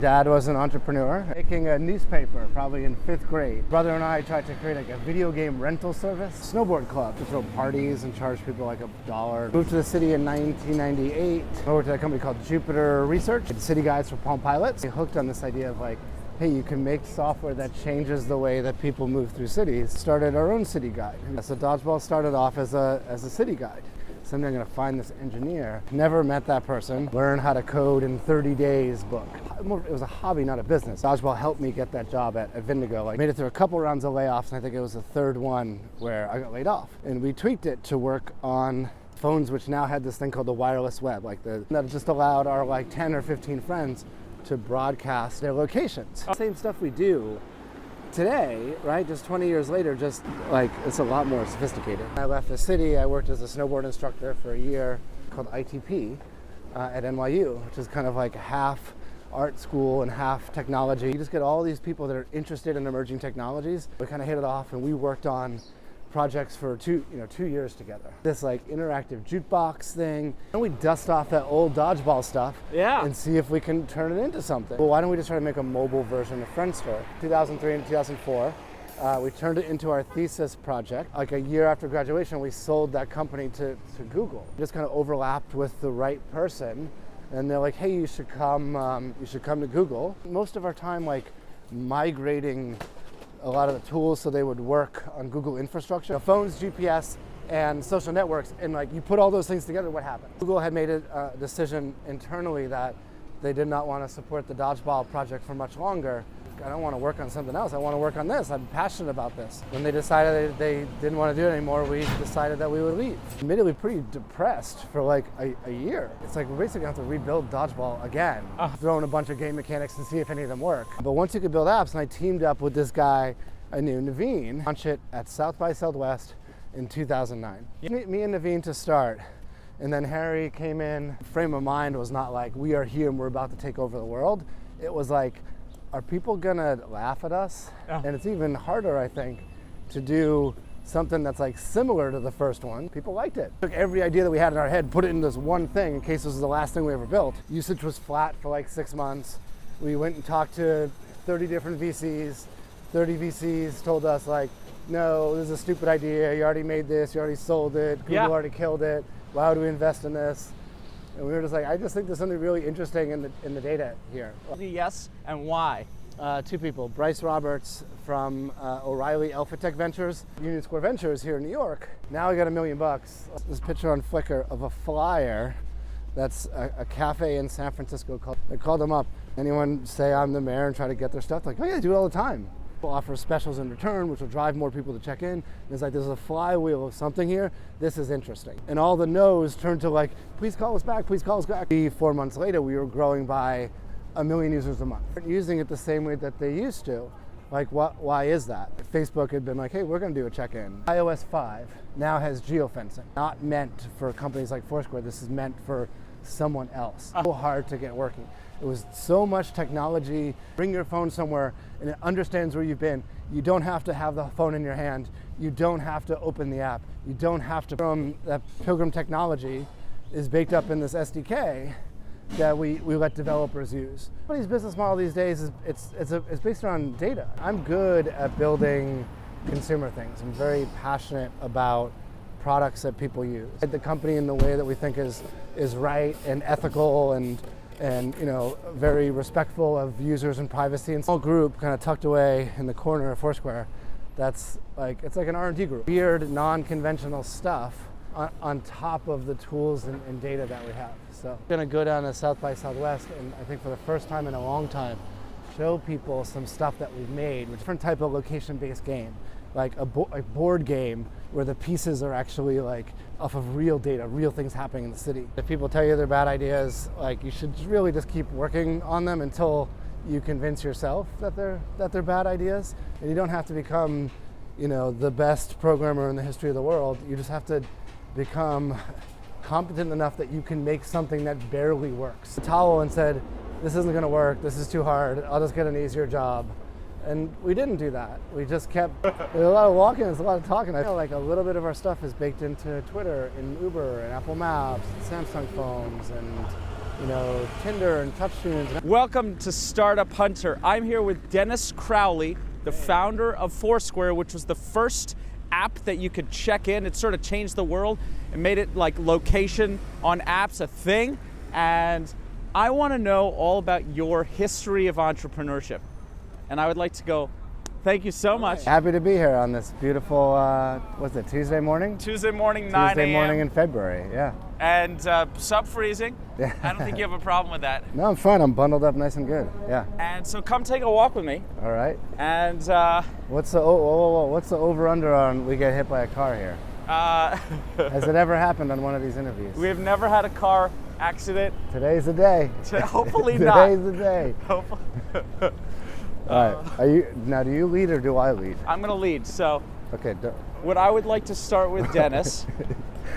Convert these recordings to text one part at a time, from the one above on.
Dad was an entrepreneur, making a newspaper probably in 5th grade. Brother and I tried to create like a video game rental service, snowboard club, to throw parties and charge people like $1. Moved to the city in 1998. I worked at a company called Jupiter Research, did cityguides for Palm Pilots. We hooked on this idea of like, hey, you can make software that changes the way that people move through cities. Started our own city guide. So Dodgeball started off as a city guide. Someday I'm going to find this engineer. Never met that person. Learn how to code in 30 days book. It was a hobby, not a business. Dodgeball helped me get that job at Vindigo. I made it through a couple rounds of layoffs, and I think it was the third one where I got laid off. And we tweaked it to work on phones which now had this thing called the wireless web, that just allowed our like 10 or 15 friends to broadcast their locations. Same stuff we do today, right? Just 20 years later, just like it's a lot more sophisticated. I left the city. I worked as a snowboard instructor for a year called ITP at NYU, which is kind of like half art school and half technology. You just get all these people that are interested in emerging technologies. We kind of hit it off, and we worked on projects for 2 years together. This like interactive jukebox thing, and we dust off that old Dodgeball stuff and see if we can turn it into something. Well, why don't we just try to make a mobile version of Friendster? 2003 and 2004, we turned it into our thesis project. Like a year after graduation, we sold that company to Google. Just kind of overlapped with the right person, and they're like, hey, you should come to Google. Most of our time like migrating a lot of the tools so they would work on Google infrastructure. Phones, GPS, and social networks, and like you put all those things together, what happened? Google had made a decision internally that they did not want to support the Dodgeball project for much longer. I don't want to work on something else, I want to work on this, I'm passionate about this. When they decided they didn't want to do it anymore, we decided that we would leave. Admittedly pretty depressed for like a year. It's like we basically have to rebuild Dodgeball again, throw in a bunch of game mechanics and see if any of them work. But once you could build apps, and I teamed up with this guy I knew, Naveen, launched it at South by Southwest in 2009. Me and Naveen to start, and then Harry came in. Frame of mind was not like, we are here and we're about to take over the world. It was like, are people gonna laugh at us? And it's even harder, I think, to do something that's like similar to the first one. People liked it. Took every idea that we had in our head, put it in this one thing in case this was the last thing we ever built. Usage was flat for like 6 months. We went and talked to 30 different VCs. 30 VCs told us like, no, this is a stupid idea. You already made this, you already sold it. Google already killed it. Why would we invest in this? And we were just like, I just think there's something really interesting in the data here. Yes, and why? 2 people. Bryce Roberts from O'Reilly Alpha Tech Ventures, Union Square Ventures here in New York. Now I got $1 million. This picture on Flickr of a flyer that's a cafe in San Francisco. I called them up. Anyone say I'm the mayor and try to get their stuff? Like, oh yeah, I do it all the time. We'll offer specials in return, which will drive more people to check in. And it's like, there's a flywheel of something here. This is interesting. And all the no's turned to like, please call us back, please call us back. 4 months later, we were growing by 1 million users a month. Using it the same way that they used to. Like, why is that? Facebook had been like, hey, we're gonna do a check-in. iOS 5 now has geofencing. Not meant for companies like Foursquare, this is meant for someone else. So hard to get working. It was so much technology. Bring your phone somewhere and it understands where you've been. You don't have to have the phone in your hand. You don't have to open the app. You don't have to. That Pilgrim technology is baked up in this SDK that we let developers use. Somebody's business model these days is it's based on data. I'm good at building consumer things. I'm very passionate about products that people use. The company in the way that we think is right and ethical and very respectful of users and privacy. And small group kind of tucked away in the corner of Foursquare. That's like, it's like an R&D group. Weird, non-conventional stuff on top of the tools and data that we have. So I'm gonna go down to South by Southwest, and I think for the first time in a long time, show people some stuff that we've made, a different type of location-based game, like a board game where the pieces are actually like off of real data, real things happening in the city. If people tell you they're bad ideas, like you should really just keep working on them until you convince yourself that they're bad ideas. And you don't have to become, the best programmer in the history of the world. You just have to become competent enough that you can make something that barely works. Towel and said, this isn't gonna work, this is too hard, I'll just get an easier job. And we didn't do that. We just kept, there's a lot of walking, there's a lot of talking. I feel like a little bit of our stuff is baked into Twitter and Uber and Apple Maps, and Samsung phones, and Tinder and TouchTunes. Welcome to Startup Hunter. I'm here with Dennis Crowley, the founder of Foursquare, which was the first app that you could check in. It sort of changed the world and made it like location on apps a thing. And I want to know all about your history of entrepreneurship. And I would like to go, thank you so much. Happy to be here on this beautiful, Tuesday morning? Tuesday morning, 9 a.m. Tuesday morning in February, yeah. And sub-freezing. Yeah. I don't think you have a problem with that. No, I'm fine. I'm bundled up nice and good, yeah. And so come take a walk with me. All right. And What's the over-under on we get hit by a car here? Has it ever happened on one of these interviews? we have never had a car accident. Today's the day. Hopefully not. Today's the day. Hopefully. All right. Do you lead or do I lead? I'm going to lead. So Okay. what I would like to start with, Dennis.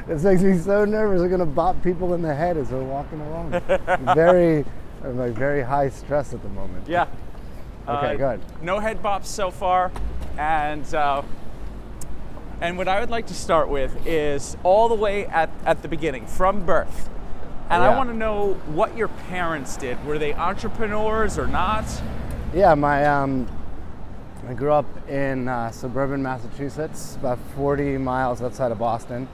This makes me so nervous. We're gonna bop people in the head as we're walking along. I'm like very high stress at the moment. Yeah. Okay, good. No head bops so far, and what I would like to start with is all the way at the beginning, from birth. And I Yeah. want to know what your parents did. Were they entrepreneurs or not? Yeah, I grew up in suburban Massachusetts, about 40 miles outside of Boston,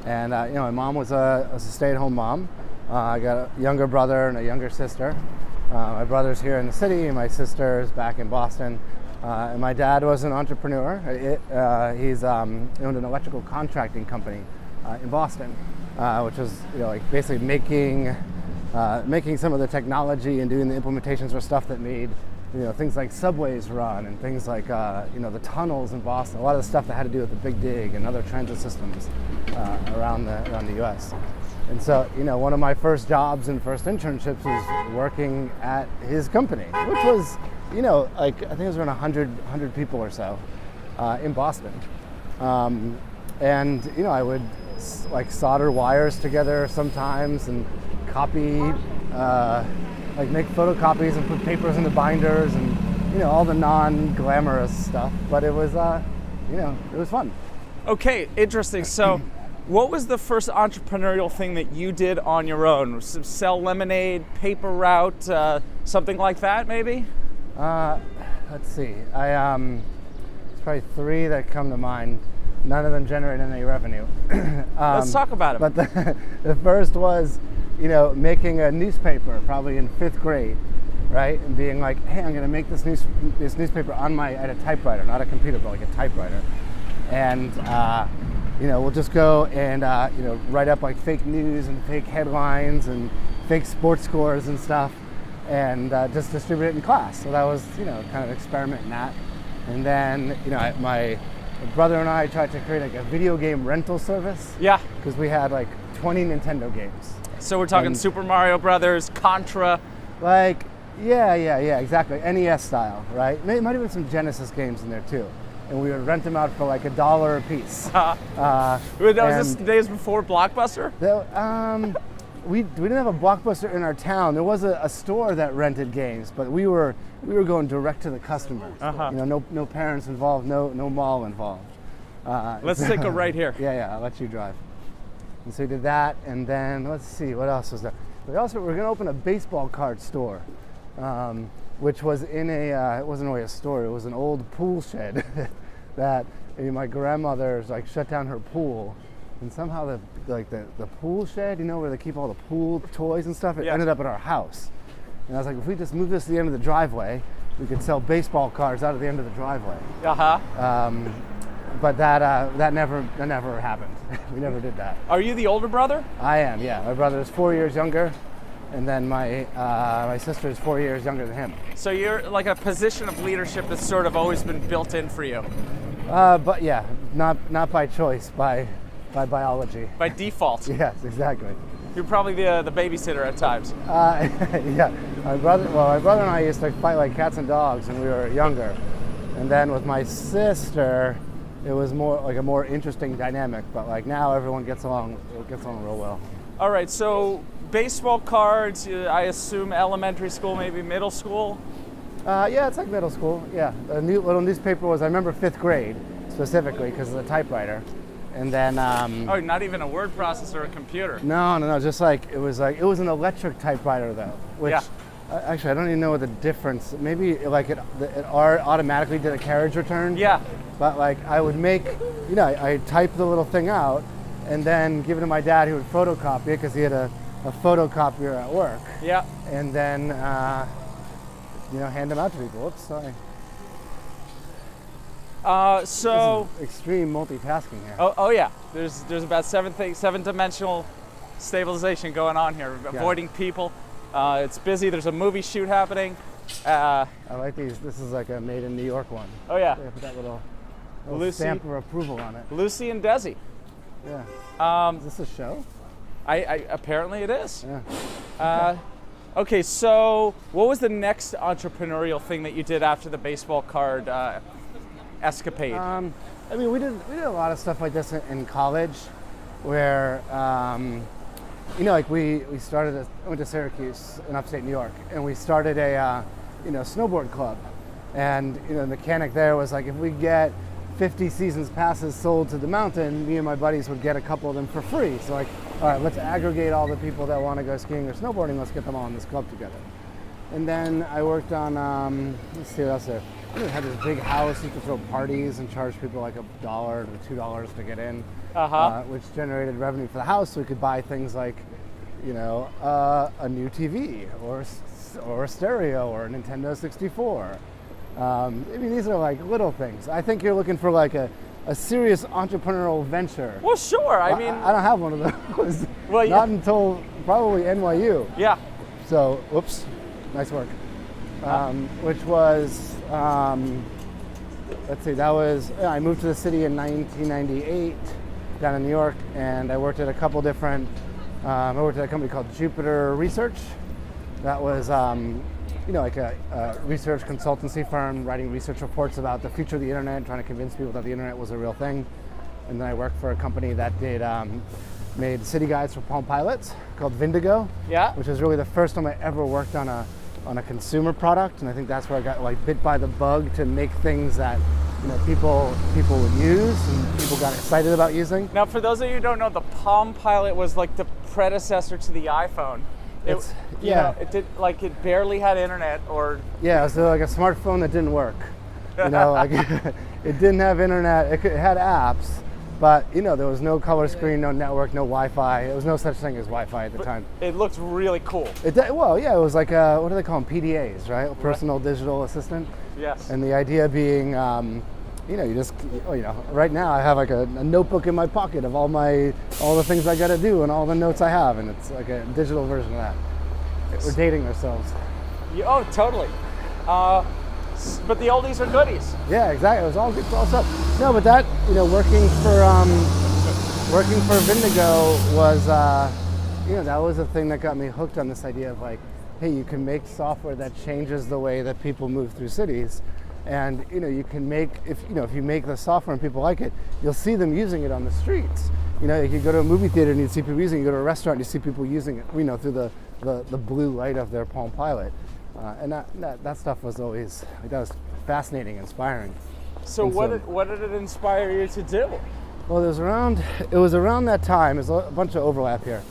and my mom was a stay-at-home mom. I got a younger brother and a younger sister. My brother's here in the city, and my sister is back in Boston. And my dad was an entrepreneur. He's owned an electrical contracting company in Boston, which was basically making some of the technology and doing the implementations for stuff that made things like subways run and things like the tunnels in Boston. A lot of the stuff that had to do with the Big Dig and other transit systems around the U.S. And so, one of my first jobs and first internships was working at his company, which was, I think it was around 100 people or so in Boston. And I would solder wires together sometimes and copy, make photocopies and put papers in the binders and, all the non-glamorous stuff. But it was, it was fun. Okay, interesting. So what was the first entrepreneurial thing that you did on your own? Sell lemonade, paper route, something like that maybe? Let's see. There's probably three that come to mind. None of them generate any revenue. Let's talk about it. But the first was, making a newspaper, probably in 5th grade, right? And being like, hey, I'm going to make this newspaper at a typewriter, not a computer, but like a typewriter. And we'll just go and write up like fake news and fake headlines and fake sports scores and stuff, and just distribute it in class. So that was kind of experiment in that. And then my brother and I tried to create like a video game rental service. Yeah. Because we had like 20 Nintendo games. So we're talking Super Mario Brothers, Contra. Yeah, exactly. NES style, right? It might have been some Genesis games in there too. And we would rent them out for like $1 a piece. Was this days before Blockbuster? We didn't have a Blockbuster in our town. There was a store that rented games, but we were going direct to the customers. No parents involved, no mall involved. Let's take a right here. Yeah, I'll let you drive. And so we did that, and then let's see, what else was there? We were going to open a baseball card store, which was in it wasn't really a store, it was an old pool shed that my grandmother shut down her pool, and somehow the pool shed, where they keep all the pool toys and stuff, it ended up at our house. And I was like, if we just move this to the end of the driveway, we could sell baseball cards out of the end of the driveway. But that never happened. We never did that. Are you the older brother? I am, yeah. My brother is 4 years younger, and then my sister is 4 years younger than him. So you're like a position of leadership that's sort of always been built in for you. But yeah, not by choice, by biology. By default. Yes, exactly. You're probably the babysitter at times. Yeah, my brother and I used to fight like cats and dogs when we were younger, and then with my sister, it was a more interesting dynamic. But now everyone gets along real well. All right, so baseball cards. I assume elementary school, maybe middle school. Yeah, it's like middle school. Yeah, the new little newspaper was. I remember 5th grade specifically because of the typewriter. And then Oh, not even a word processor or a computer. no, just like it was an electric typewriter though, which Yeah. actually I don't even know what the difference. Maybe like it automatically did a carriage return. Yeah. But like I would make, I type the little thing out and then give it to my dad, who would photocopy it because he had a photocopier at work. Yeah. And then hand them out to people. Oops, sorry. So Extreme multitasking here. oh yeah, there's about seven-dimensional stabilization going on here, avoiding people. It's busy. There's a movie shoot happening. I like these. This is like a made in New York one. Oh yeah, They put that little Lucy, stamp of approval on it. Lucy and Desi. Yeah. Is this a show? I apparently it is. Yeah. Okay, so what was the next entrepreneurial thing that you did after the baseball card escapade? I mean, we did a lot of stuff like this in college, where we started. I went to Syracuse in upstate New York, and we started a snowboard club, and the mechanic there was like, if we get 50 seasons passes sold to the mountain, me and my buddies would get a couple of them for free. So like, all right, let's aggregate all the people that want to go skiing or snowboarding. Let's get them all in this club together. And then I worked on, let's see what else there. We had this big house. You could throw parties and charge people like $1 to $2 to get in, which generated revenue for the house. So we could buy things like, a new TV or a stereo or a Nintendo 64. I mean, these are like little things. I think you're looking for like a serious entrepreneurial venture. Well, sure. I mean, I don't have one of those. Well, not until probably NYU. Yeah. So, whoops, nice work. Which was, let's see, I moved to the city in 1998 down in New York, and I worked at a couple different, I worked at a company called Jupiter Research. That was, like a research consultancy firm writing research reports about the future of the internet, trying to convince people that the internet was a real thing. And then I worked for a company that made city guides for Palm Pilots called Vindigo, which was really the first time I ever worked on a consumer product, and I think that's where I got like bit by the bug to make things that people would use and people got excited about using. Now, for those of you who don't know, the Palm Pilot was like the predecessor to the iPhone. It barely had internet, or it was like a smartphone that didn't work. Like it didn't have internet. It had apps, but there was no color screen, no network, no Wi-Fi. There was no such thing as Wi-Fi at the time. It looked really cool. It was like what do they call them? PDAs, right? Personal digital assistant. Yes. And the idea being, right now I have like a notebook in my pocket of all the things I got to do and all the notes I have, and it's like a digital version of that. We're dating ourselves. Oh, totally. But the oldies are goodies. Yeah, exactly. It was all good stuff. No, but that, working for Vindigo was, that was the thing that got me hooked on this idea of like, hey, you can make software that changes the way that people move through cities. And you can make, if you make the software and people like it, you'll see them using it on the streets. You could go to a movie theater and you'd see people using it. You go to a restaurant and you see people using it, through the blue light of their Palm Pilot. And that stuff was always, that was fascinating, inspiring. So what did it inspire you to do? Well, it was around that time. There's a bunch of overlap here,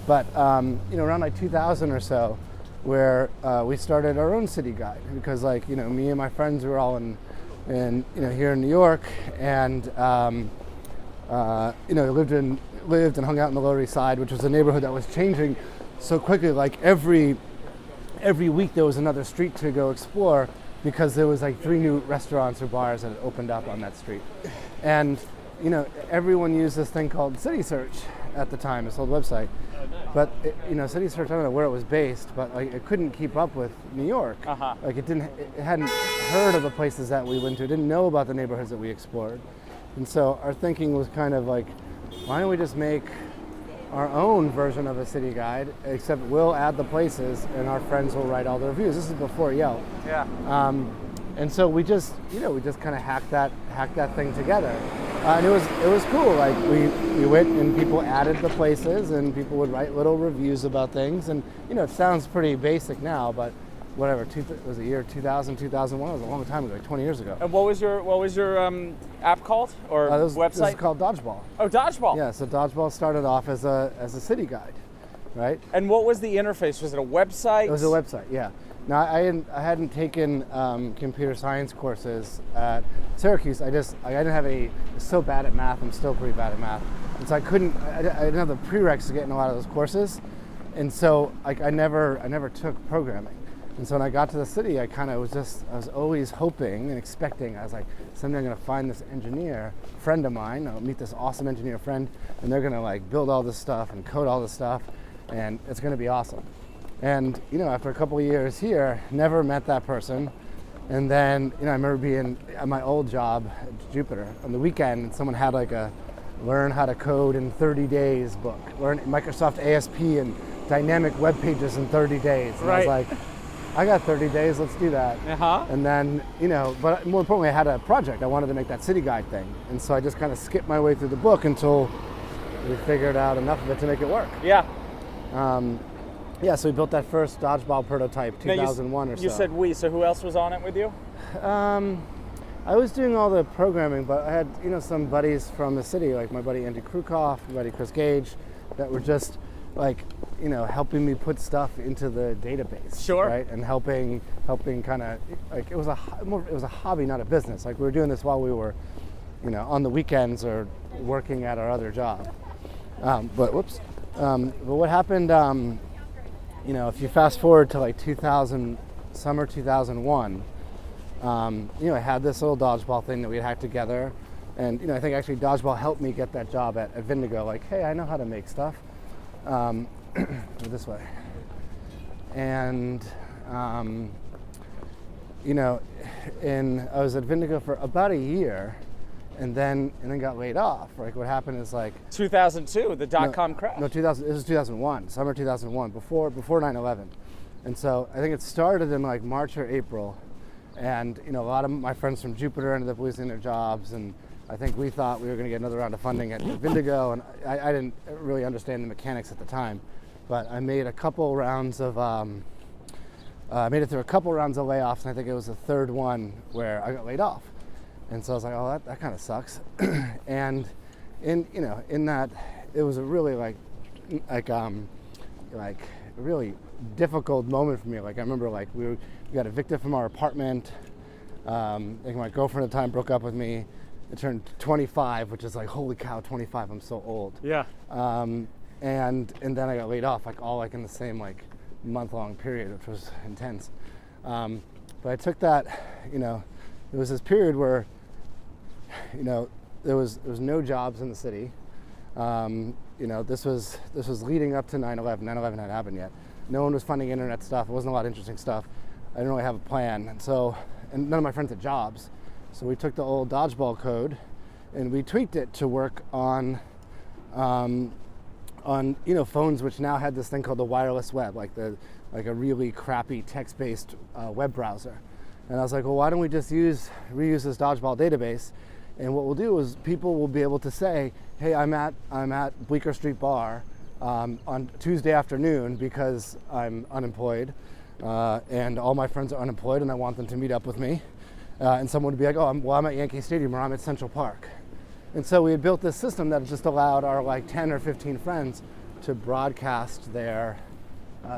but around like 2000 or so, where we started our own city guide, because me and my friends were all in here in New York, and lived and hung out in the Lower East Side, which was a neighborhood that was changing so quickly. Like every week there was another street to go explore, because there was like 3 new restaurants or bars that had opened up on that street. And everyone used this thing called City Search at the time, this old website. But City Search, I don't know where it was based, but like it couldn't keep up with New York. Like it hadn't heard of the places that we went to, didn't know about the neighborhoods that we explored. And so our thinking was kind of like, why don't we just make our own version of a city guide, except we'll add the places and our friends will write all the reviews. This is before Yelp. Yeah. And so we just kind of hacked that thing together, and it was cool. Like we went and people added the places, and people would write little reviews about things. And it sounds pretty basic now, but whatever, was it year 2000, 2001? It was a long time ago, like 20 years ago. And what was your app called or website? This is called Dodgeball. Oh, Dodgeball. Yeah, so Dodgeball started off as a city guide, right? And what was the interface? Was it a website? It was a website, yeah. Now, I hadn't taken computer science courses at Syracuse. I didn't have was so bad at math. I'm still pretty bad at math. And so I didn't have the prereqs to get in a lot of those courses. And so I never took programming. And so when I got to the city, I was always hoping and expecting. I was like, someday I'm going to find this engineer friend of mine. I'll meet this awesome engineer friend, and they're going to like build all this stuff and code all this stuff, and it's going to be awesome. And after a couple of years here, never met that person. And then I remember being at my old job at Jupiter on the weekend, and someone had like a learn how to code in 30 days book, learn Microsoft ASP and dynamic web pages in 30 days. And right. I was like, I got 30 days, let's do that. Uh-huh. And then, but more importantly, I had a project. I wanted to make that city guide thing. And so I just kind of skipped my way through the book until we figured out enough of it to make it work. Yeah. Yeah, so we built that first Dodgeball prototype, 2001 or so. You said we, so who else was on it with you? I was doing all the programming, but I had, some buddies from the city, like my buddy Andy Krukoff, my buddy Chris Gage, that were just like, helping me put stuff into the database. Sure. Right, and helping kind of, like, it was a hobby, not a business. Like, we were doing this while we were, on the weekends or working at our other job. But what happened, if you fast forward to like summer 2001, I had this little Dodgeball thing that we had hacked together. And, I think actually Dodgeball helped me get that job at Vindigo. Like, hey, I know how to make stuff. This way. And, I was at Vindigo for about a year and then got laid off. Like, what happened is like 2002, the dot-com crash. No, this was 2001, summer 2001, before 9/11. And so I think it started in like March or April. And, a lot of my friends from Jupiter ended up losing their jobs, and I think we thought we were going to get another round of funding at Vindigo, and I didn't really understand the mechanics at the time. But I made a couple rounds of, made it through a couple rounds of layoffs, and I think it was the third one where I got laid off. And so I was like, oh, that kind of sucks. And in that, it was a really like really difficult moment for me. Like, I remember like we got evicted from our apartment. Like, my girlfriend at the time broke up with me. I turned 25, which is like, holy cow, 25, I'm so old. Yeah. And then I got laid off, like all like in the same like month-long period, which was intense. But I took that, there was this period where, there was no jobs in the city. This was leading up to 9/11. 9/11 hadn't happened yet. No one was funding internet stuff. It wasn't a lot of interesting stuff. I didn't really have a plan. And none of my friends had jobs. So we took the old Dodgeball code and we tweaked it to work on phones which now had this thing called the wireless web, like a really crappy text-based web browser. And I was like, well, why don't we just reuse this Dodgeball database? And what we'll do is people will be able to say, hey, I'm at Bleecker Street Bar on Tuesday afternoon because I'm unemployed and all my friends are unemployed and I want them to meet up with me. And someone would be like, oh, I'm at Yankee Stadium or I'm at Central Park. And so we had built this system that just allowed our like 10 or 15 friends to broadcast their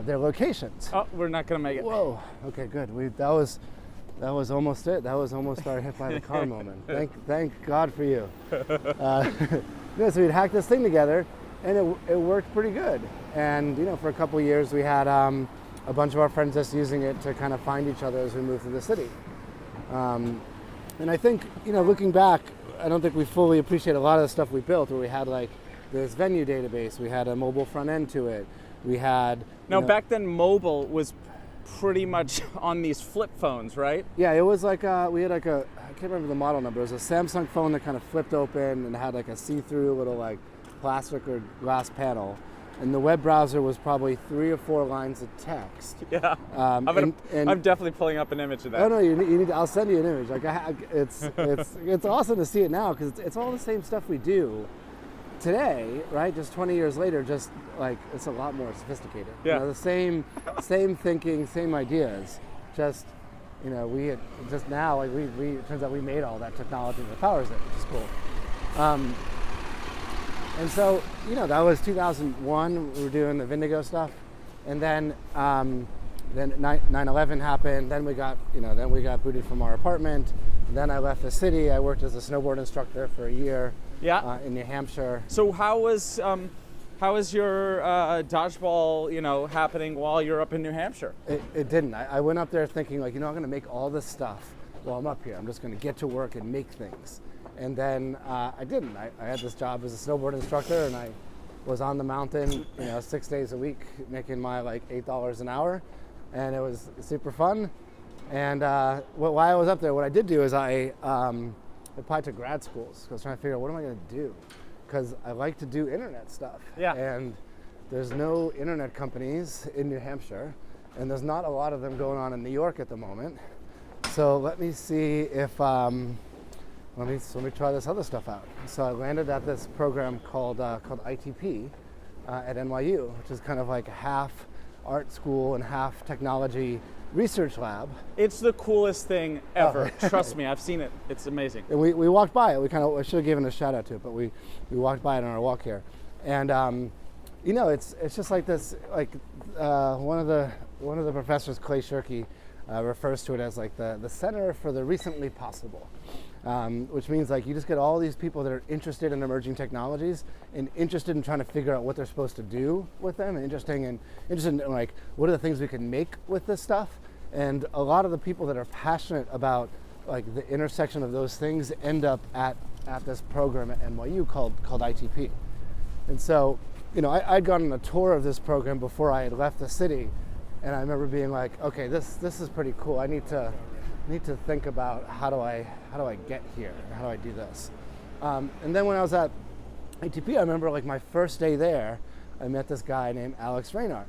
locations. Oh, we're not going to make it. Whoa. Okay, good. That was almost it. That was almost our hit by the car moment. Thank God for you. So we'd hacked this thing together, and it worked pretty good. And for a couple of years, we had a bunch of our friends just using it to kind of find each other as we moved through the city. And I think looking back, I don't think we fully appreciate a lot of the stuff we built. Where we had like this venue database, we had a mobile front end to it. We had back then mobile was pretty much on these flip phones, right? Yeah, it was like we had like I can't remember the model number. It was a Samsung phone that kind of flipped open and had like a see-through little like plastic or glass panel, and the web browser was probably 3 or 4 lines of text. Yeah, I'm definitely pulling up an image of that. Oh no, you need. I'll send you an image. Like it's awesome to see it now because it's all the same stuff we do today, right, just 20 years later, just like it's a lot more sophisticated. Yeah. You know, the same thinking, same ideas. Just, you know, we had just now, like it turns out we made all that technology that powers it, which is cool. And so, you know, that was 2001. We were doing the Vindigo stuff, and then 9/11 happened. Then we got booted from our apartment. Then I left the city. I worked as a snowboard instructor for a year. Yeah. In New Hampshire. So how was your dodgeball, you know, happening while you're up in New Hampshire? It didn't. I went up there thinking, like, you know, I'm going to make all this stuff while I'm up here. I'm just going to get to work and make things. And then I didn't. I had this job as a snowboard instructor, and I was on the mountain, you know, 6 days a week, making my like $8 an hour, and it was super fun. And while I was up there, what I did do is I applied to grad schools. I was trying to figure out what am I going to do, because I like to do internet stuff. Yeah. And there's no internet companies in New Hampshire, and there's not a lot of them going on in New York at the moment. So let me see if let me try this other stuff out. So I landed at this program called ITP at NYU, which is kind of like half art school and half technology research lab. It's the coolest thing ever. Trust me, I've seen it. It's amazing. And we walked by it. I should have given a shout out to it, but we walked by it on our walk here. And you know, it's just like this, like one of the professors, Clay Shirky, refers to it as like the Center for the Recently Possible, which means like you just get all these people that are interested in emerging technologies and interested in trying to figure out what they're supposed to do with them, and interested in like what are the things we can make with this stuff. And a lot of the people that are passionate about like the intersection of those things end up at this program at NYU called ITP. And so, you know, I'd gone on a tour of this program before I had left the city, and I remember being like, okay, this is pretty cool. I need to think about how do I get here? How do I do this? And then when I was at ITP, I remember like my first day there, I met this guy named Alex Reinhardt.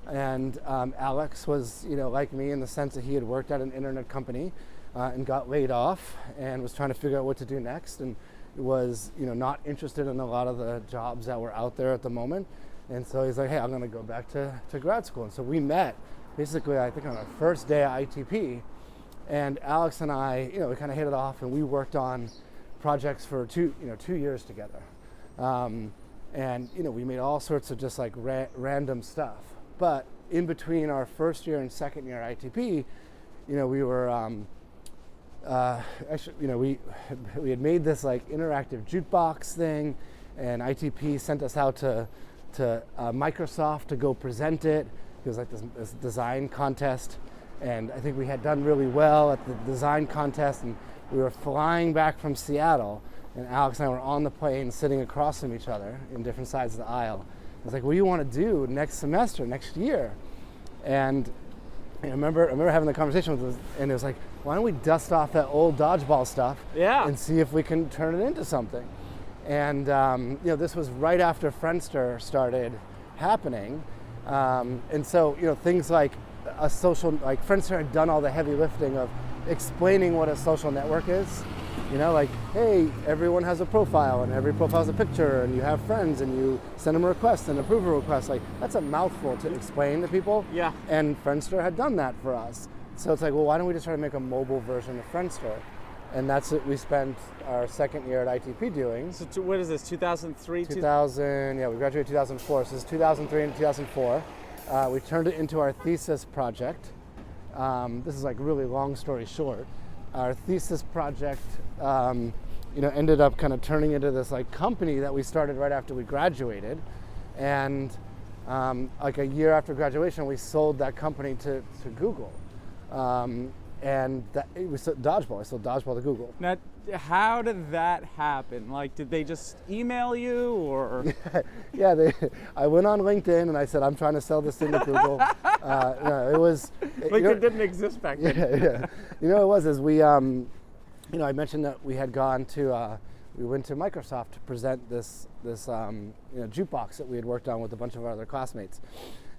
And Alex was, you know, like me in the sense that he had worked at an internet company and got laid off and was trying to figure out what to do next, and was, you know, not interested in a lot of the jobs that were out there at the moment. And so he's like, hey, I'm going to go back to grad school. And so we met basically, I think, on our first day at ITP. And Alex and I, you know, we kind of hit it off, and we worked on projects for 2 years together. And, you know, we made all sorts of just like random stuff. But in between our first year and second year at ITP, you know, we were actually, you know, we had made this like interactive jukebox thing, and ITP sent us out to Microsoft to go present it. It was like this design contest, and I think we had done really well at the design contest, and we were flying back from Seattle, and Alex and I were on the plane sitting across from each other in different sides of the aisle. I was like, what do you want to do next semester, next year? And I remember having the conversation with him, and it was like, why don't we dust off that old Dodgeball stuff and see if we can turn it into something? And you know, this was right after Friendster started happening. And so, you know, things like a social, like Friendster had done all the heavy lifting of explaining what a social network is. You know, like, hey, everyone has a profile, and every profile has a picture, and you have friends, and you send them a request and approve a request. Like, that's a mouthful to explain to people. Yeah. And Friendster had done that for us. So it's like, well, why don't we just try to make a mobile version of Friendster? And that's what we spent our second year at ITP doing. So what is this, 2003? 2000, yeah, we graduated 2004. So this is 2003 and 2004. We turned it into our thesis project. This is like really long story short. Our thesis project, you know, ended up kind of turning into this like company that we started right after we graduated, and like a year after graduation, we sold that company to Google, and we sold Dodgeball. I sold Dodgeball to Google. Now, how did that happen? Like, did they just email you, or? Yeah, I went on LinkedIn and I said, I'm trying to sell this thing to Google. No, it was LinkedIn didn't exist back then. Yeah. You know, it was we, you know, I mentioned that we had gone to, we went to Microsoft to present this you know, jukebox that we had worked on with a bunch of our other classmates,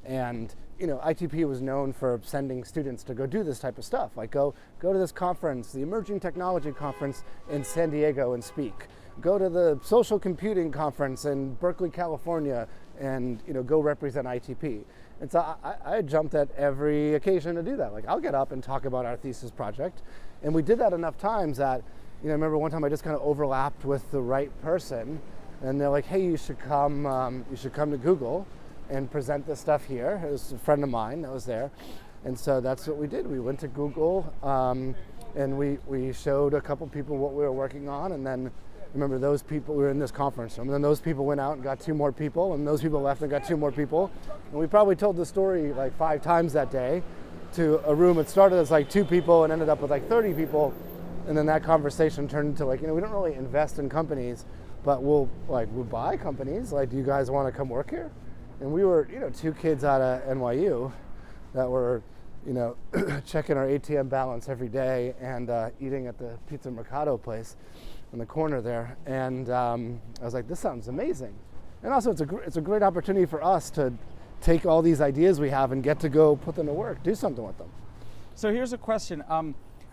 And ITP was known for sending students to go do this type of stuff, like go to this conference, the Emerging Technology Conference in San Diego, and speak. Go to the Social Computing Conference in Berkeley, California, and go represent ITP. And so I jumped at every occasion to do that. Like, I'll get up and talk about our thesis project. And we did that enough times that, I remember one time I just kind of overlapped with the right person, and they're like, hey, you should come to Google and present this stuff here. It was a friend of mine that was there. And so that's what we did. We went to Google, and we showed a couple people what we were working on, and then remember those people, we were in this conference room, and then those people went out and got 2 more people, and those people left and got 2 more people. And we probably told the story like 5 times that day to a room. It started as like 2 people and ended up with like 30 people. And then that conversation turned into like, we don't really invest in companies, but we'll buy companies. Like, do you guys want to come work here? And we were, 2 kids out of NYU that were, checking our ATM balance every day and eating at the Pizza Mercado place in the corner there. And I was like, this sounds amazing. And also it's a great opportunity for us to take all these ideas we have and get to go put them to work, do something with them. So here's a question.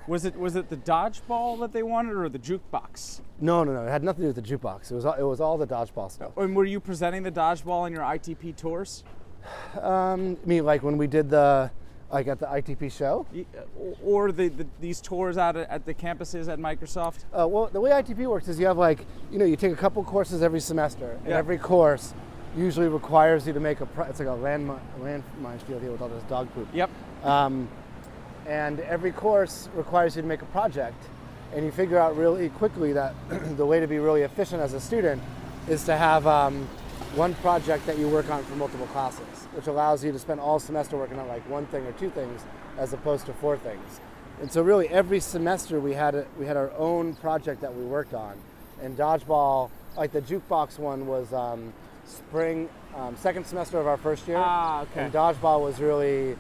Was it the dodgeball that they wanted, or the jukebox? No. It had nothing to do with the jukebox. It was all the dodgeball stuff. And were you presenting the dodgeball on your ITP tours? I mean, like when we did at the ITP show? Or these tours out at the campuses at Microsoft? Well, the way ITP works is you have you take a couple courses every semester, and every course usually requires you to make it's like a landmine field here with all this dog poop. Yep. And every course requires you to make a project, and you figure out really quickly that the way to be really efficient as a student is to have one project that you work on for multiple classes, which allows you to spend all semester working on like 1 thing or 2 things as opposed to 4 things. And so really every semester we had our own project that we worked on. And Dodgeball, like the jukebox one, was spring, 2nd semester of our first year. Okay. And Dodgeball was really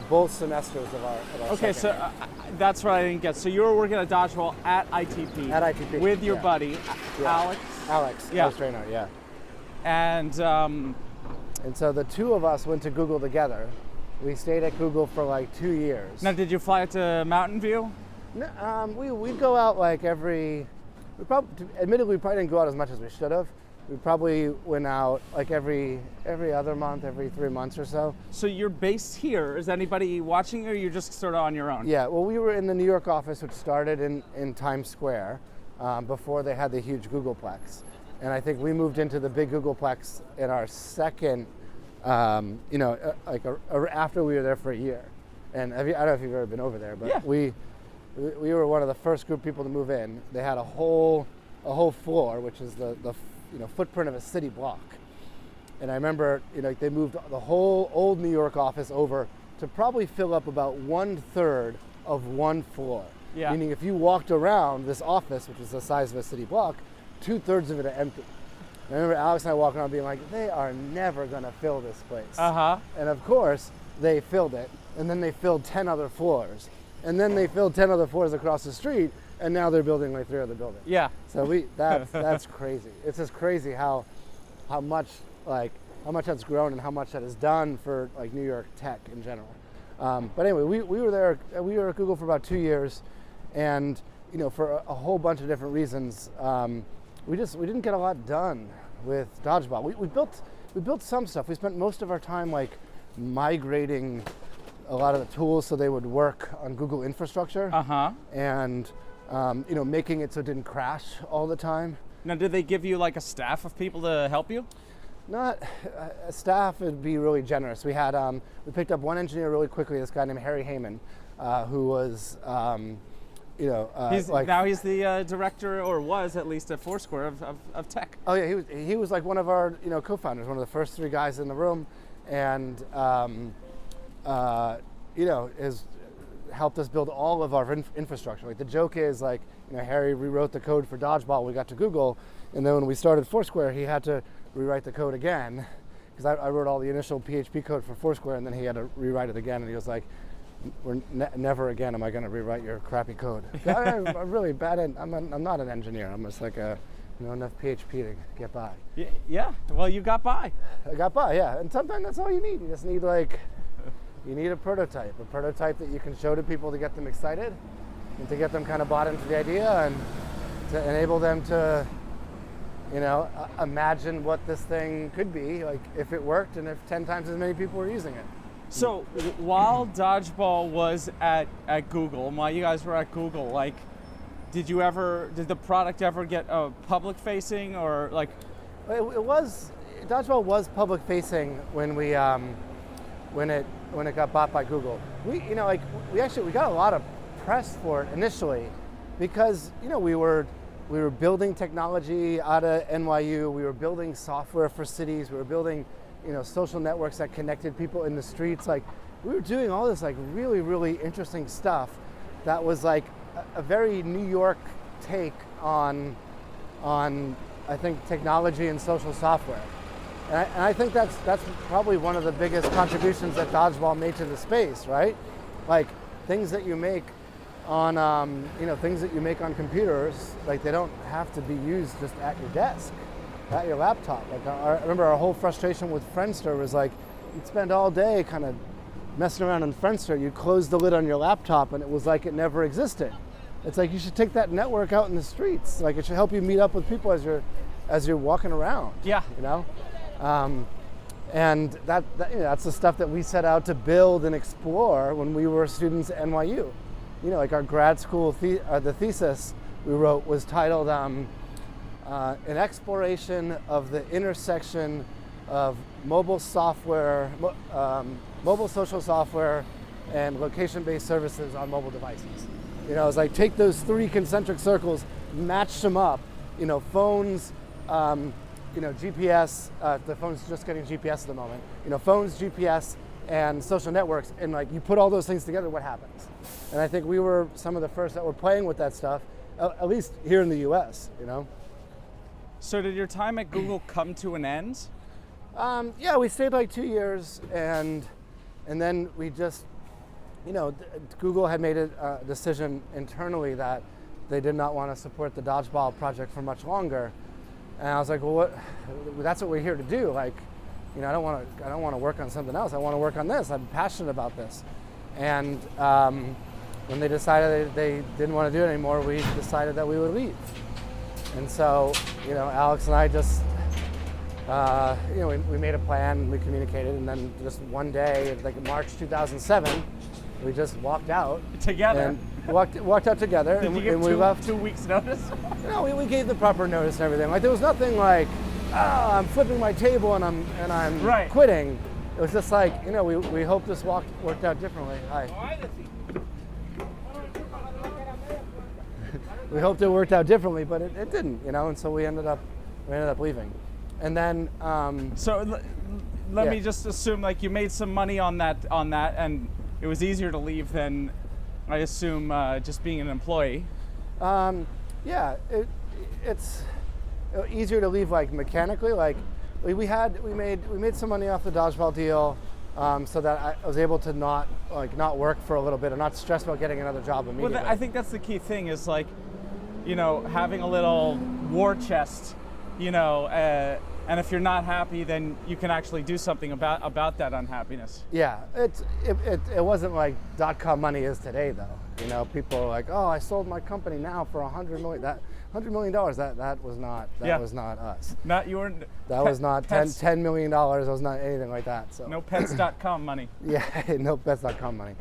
both semesters of our okay, so that's what I didn't get. So you were working at Dodgeball at ITP. At ITP. With your buddy, Alex? Alex, yeah. trainer, yeah. And so the 2 of us went to Google together. We stayed at Google for like 2 years. Now, did you fly to Mountain View? No, we'd go out like admittedly, we probably didn't go out as much as we should have. We probably went out like every other month, every 3 months or so. So you're based here. Is anybody watching, or you're just sort of on your own? Yeah, well, we were in the New York office, which started in Times Square before they had the huge Googleplex. And I think we moved into the big Googleplex in our second, after we were there for a year. And I don't know if you've ever been over there, but yeah. we were one of the first group of people to move in. They had a whole floor, which is the footprint of a city block. And I remember, they moved the whole old New York office over to probably fill up about 1/3 of 1 floor. Yeah. Meaning if you walked around this office, which is the size of a city block, 2/3 of it are empty. And I remember Alex and I walking around being like, they are never gonna fill this place. Uh-huh. And of course, they filled it, and then they filled 10 other floors. And then they filled 10 other floors across the street, and now they're building like 3 other buildings. Yeah. So that's crazy. It's just crazy how much that's grown and how much that has done for like New York tech in general. But anyway, we were there. We were at Google for about 2 years, and for a whole bunch of different reasons, we didn't get a lot done with Dodgeball. We built some stuff. We spent most of our time like migrating a lot of the tools so they would work on Google infrastructure. And making it so it didn't crash all the time. Now, did they give you like a staff of people to help you? Not a staff would be really generous. We had we picked up one engineer really quickly. This guy named Harry Heyman, who was now he's the director, or was at least, at Foursquare of tech. Oh yeah, he was like one of our co-founders, one of the first 3 guys in the room, and has helped us build all of our infrastructure. Like the joke is like Harry rewrote the code for Dodgeball. We got to Google, and then when we started Foursquare, he had to rewrite the code again, because I wrote all the initial PHP code for Foursquare, and then he had to rewrite it again, and he was like, never again am I going to rewrite your crappy code. I'm really bad at, I'm not an engineer. I'm just like a enough PHP to get by. Yeah, well, you got by. I got by, yeah. And sometimes that's all you need. You just need you need a prototype that you can show to people to get them excited and to get them kind of bought into the idea and to enable them to, imagine what this thing could be, like if it worked and if 10 times as many people were using it. So while Dodgeball was at Google, while you guys were at Google, like, did the product ever get public facing or like? Dodgeball was public facing when we when it got bought by Google. We got a lot of press for it initially because we were building technology out of NYU. We were building software for cities. We were building social networks that connected people in the streets. Like, we were doing all this like really, really interesting stuff that was like a very New York take on I think technology and social software. And I think that's probably one of the biggest contributions that Dodgeball made to the space, right? Like, things that you make on things that you make on computers, like, they don't have to be used just at your desk, at your laptop. Like, I remember our whole frustration with Friendster was like, you'd spend all day kind of messing around on Friendster. You'd close the lid on your laptop and it was like it never existed. It's like, you should take that network out in the streets. Like, it should help you meet up with people as you're walking around. Yeah. And that's the stuff that we set out to build and explore when we were students at NYU. Like our grad school, the thesis we wrote was titled An Exploration of the Intersection of Mobile Software, Mobile Social Software, and Location-Based Services on Mobile Devices. It's like, take those three concentric circles, match them up, phones, GPS, the phone's just getting GPS at the moment, phones, GPS, and social networks, and like, you put all those things together, what happens? And I think we were some of the first that were playing with that stuff, at least here in the US, So did your time at Google come to an end? Yeah, we stayed like 2 years, and then we just, Google had made a decision internally that they did not want to support the Dodgeball project for much longer. And I was like, well, that's what we're here to do. Like, I don't want to work on something else. I want to work on this. I'm passionate about this. And when they decided they didn't want to do it anymore, we decided that we would leave. And so, Alex and I just, we made a plan and we communicated. And then just one day, like March 2007, we just walked out together. And walked out together. Did and you give we left 2 weeks notice? No, we gave the proper notice and everything. Like, there was nothing like, I'm flipping my table and I'm right. quitting. It was just like, we hope this worked out differently. Hi. We hoped it worked out differently, but it didn't, and so we ended up leaving. And then let me just assume, like, you made some money on that, and it was easier to leave than, I assume, just being an employee. Yeah, it's easier to leave, like, mechanically. Like, we made some money off the Dodgeball deal, so that I was able to not work for a little bit and not stress about getting another job immediately. Well, I think that's the key thing is, like, having a little war chest, and if you're not happy, then you can actually do something about that unhappiness. Yeah, it wasn't like dotcom money is today, though. People are like, oh, I sold my company now for $100 million. That $100 million, that was not was not us. Not your. That was not $10 million. That was not anything like that. So no pets.com money. Yeah, no pets.com money.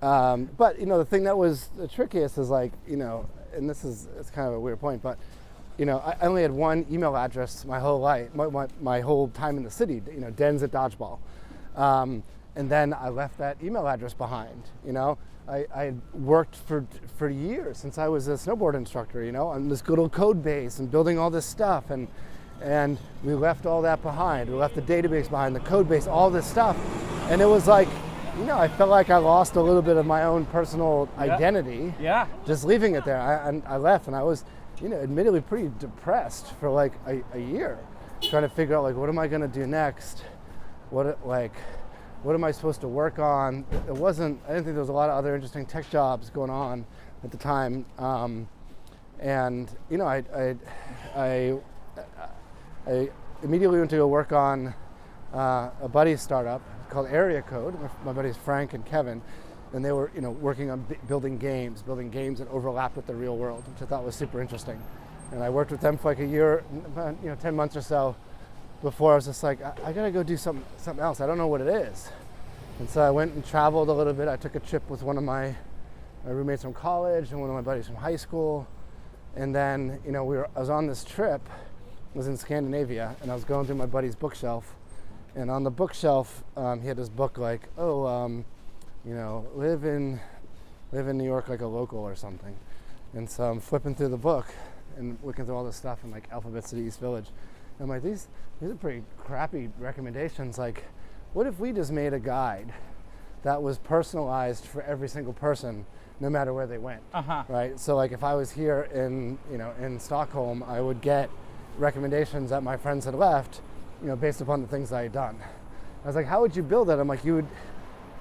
But the thing that was the trickiest is, like, and it's kind of a weird point, but I only had one email address my whole life, my whole time in the city, Dens at Dodgeball. And then I left that email address behind, I had worked for years since I was a snowboard instructor, on this good old code base and building all this stuff. And we left all that behind. We left the database behind, the code base, all this stuff. And it was like, I felt like I lost a little bit of my own personal identity. Yeah. Just leaving it there. I left, and I was, admittedly pretty depressed for like a year, trying to figure out, like, what am I going to do next? What am I supposed to work on? I didn't think there was a lot of other interesting tech jobs going on at the time. And you know, I immediately went to go work on a buddy's startup called Area Code. My buddies Frank and Kevin, and they were, you know, working on building games that overlapped with the real world, which I thought was super interesting. And I worked with them for like a year, 10 months or so, before I was just like, I gotta go do something else. I don't know what it is. And so I went and traveled a little bit. I took a trip with one of my roommates from college and one of my buddies from high school. And then, you know, I was on this trip, I was in Scandinavia, and I was going through my buddy's bookshelf. And on the bookshelf, he had this book like, you know, live in New York like a local or something. And so I'm flipping through the book and looking through all this stuff in like Alphabet City, East Village. And I'm like, these are pretty crappy recommendations. Like, what if we just made a guide that was personalized for every single person, no matter where they went, right? So like if I was here in Stockholm, I would get recommendations that my friends had left, you know, based upon the things I had done. I was like, how would you build that? I'm like, you'd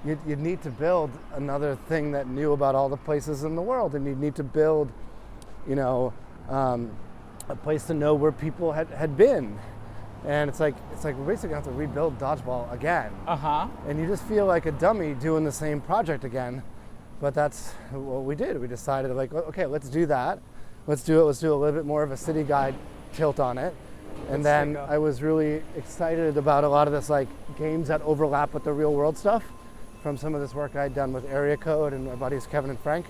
need to build another thing that knew about all the places in the world, and you'd need to build, you know, a place to know where people had been. And it's like we're basically gonna have to rebuild Dodgeball again. And you just feel like a dummy doing the same project again. But that's what we did. We decided like, okay, let's do that. Let's do a little bit more of a city guide tilt on it. And then I was really excited about a lot of this like games that overlap with the real world stuff from some of this work I'd done with Area Code and my buddies Kevin and Frank.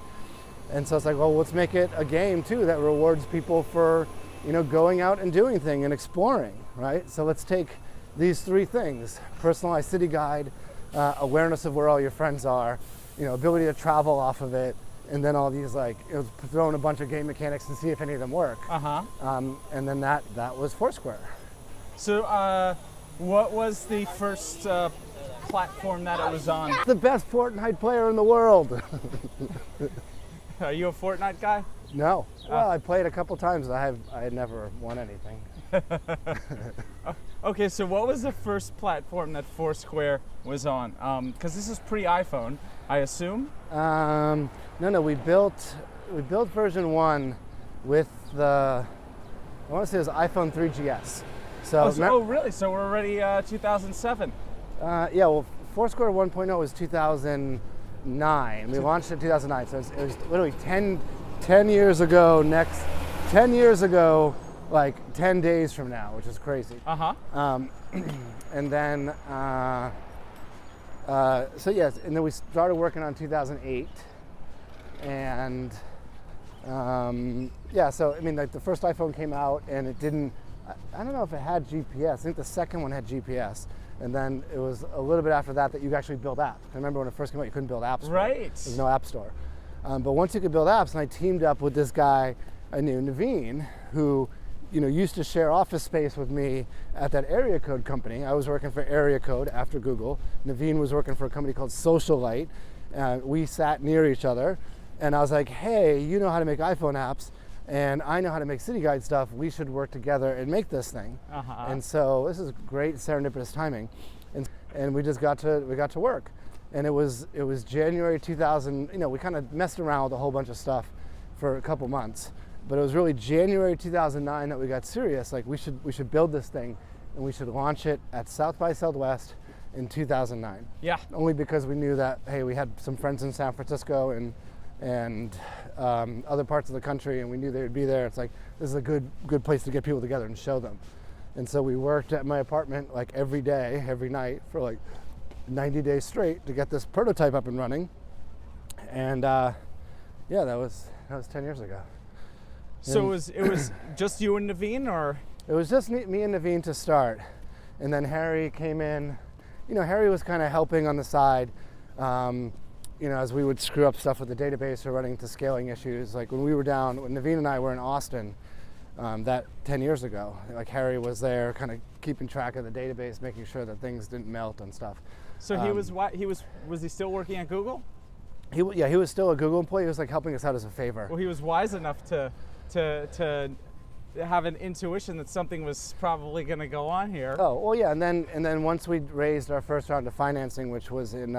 And so it's like, well, let's make it a game too that rewards people for, you know, going out and doing things and exploring, right? So let's take these three things: personalized city guide, awareness of where all your friends are, you know, ability to travel off of it, and then all these like, it was throwing a bunch of game mechanics and see if any of them work. And then that was Foursquare. So what was the first platform that it was on? The best Fortnite player in the world. Are you a Fortnite guy? No. Well, I played a couple times. I had never won anything. Okay, so what was the first platform that Foursquare was on? Because this is pre-iPhone, I assume. No. We built version 1 with I want to say it was iPhone 3GS. So really? So we're already 2007. Yeah. Well, Foursquare 1.0 was 2009. We launched in 2009. So it was literally 10 years ago. 10 years ago. Like 10 days from now, which is crazy. And then, so yes, and then we started working on 2008, and yeah. So I mean, like the first iPhone came out, and it didn't. I don't know if it had GPS. I think the second one had GPS, and then it was a little bit after that you actually build apps. I remember when it first came out, you couldn't build apps. Right. There's no app store. But once you could build apps, and I teamed up with this guy I knew, Naveen, who, you know, used to share office space with me at that Area Code company. I was working for Area Code after Google. Naveen was working for a company called Socialite. We sat near each other, and I was like, hey, you know how to make iPhone apps, and I know how to make city guide stuff. We should work together and make this thing. And so this is great serendipitous timing, and we just got to work. And it was January 2000. You know, we kind of messed around with a whole bunch of stuff for a couple months. But it was really January 2009 that we got serious. Like we should build this thing, and we should launch it at South by Southwest in 2009. Yeah. Only because we knew that, hey, we had some friends in San Francisco and other parts of the country, and we knew they would be there. It's like, this is a good place to get people together and show them. And so we worked at my apartment like every day, every night for like 90 days straight to get this prototype up and running. And yeah, that was 10 years ago. So it was just you and Naveen, or? It was just me and Naveen to start. And then Harry came in. You know, Harry was kind of helping on the side, you know, as we would screw up stuff with the database or running into scaling issues. Like when Naveen and I were in Austin, that 10 years ago, like Harry was there kind of keeping track of the database, making sure that things didn't melt and stuff. So was he still working at Google? He was still a Google employee. He was like helping us out as a favor. Well, he was wise enough to have an intuition that something was probably going to go on here. Oh, well, yeah, and then once we raised our first round of financing, which was in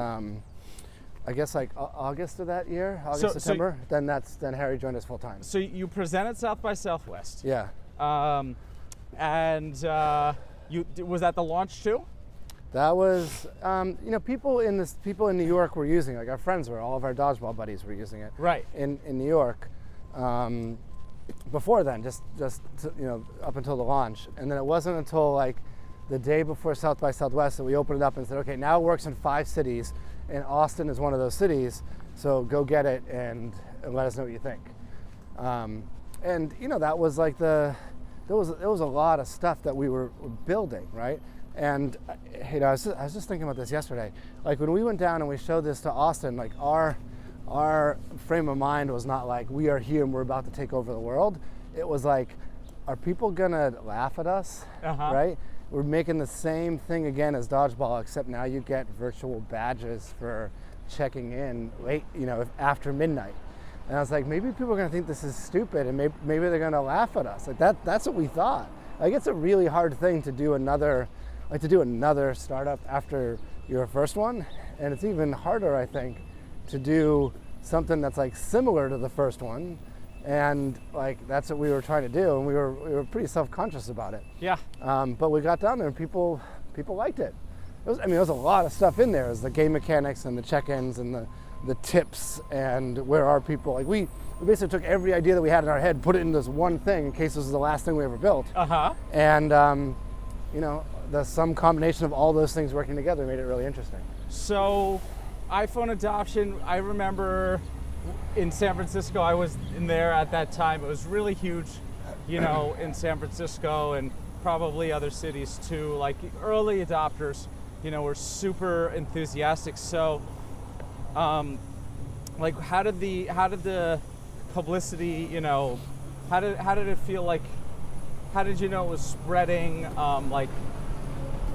I guess like August of that year, So- September. Then Harry joined us full time. So you presented South by Southwest. Yeah. And was that the launch too? That was, people in New York were using it. Like our friends were, all of our Dodgeball buddies were using it. Right. In New York. Before then, just up until the launch. And then it wasn't until like the day before South by Southwest that we opened it up and said, okay, now it works in 5 cities, and Austin is one of those cities. So go get it and let us know what you think. And that was like there was a lot of stuff that we were building, right? And I was just thinking about this yesterday. Like when we went down and we showed this to Austin, like our frame of mind was not like we are here and we're about to take over the world. It was like, are people gonna laugh at us, right? We're making the same thing again as Dodgeball, except now you get virtual badges for checking in late, after midnight. And I was like, maybe people are gonna think this is stupid, and maybe they're gonna laugh at us. Like that's what we thought. Like it's a really hard thing to do another startup after your first one, and it's even harder, I think, to do something that's like similar to the first one, and like that's what we were trying to do, and we were pretty self-conscious about it. Yeah. But we got down there and people liked it. There was a lot of stuff in there. It was the game mechanics and the check-ins and the tips and where are people. Like we basically took every idea that we had in our head, put it in this one thing in case this was the last thing we ever built. And some combination of all those things working together made it really interesting. So iPhone adoption, I remember in San Francisco, I was in there at that time. It was really huge, in San Francisco and probably other cities too. Like early adopters, were super enthusiastic. So, like how did the publicity, how did it feel like? How did you know it was spreading?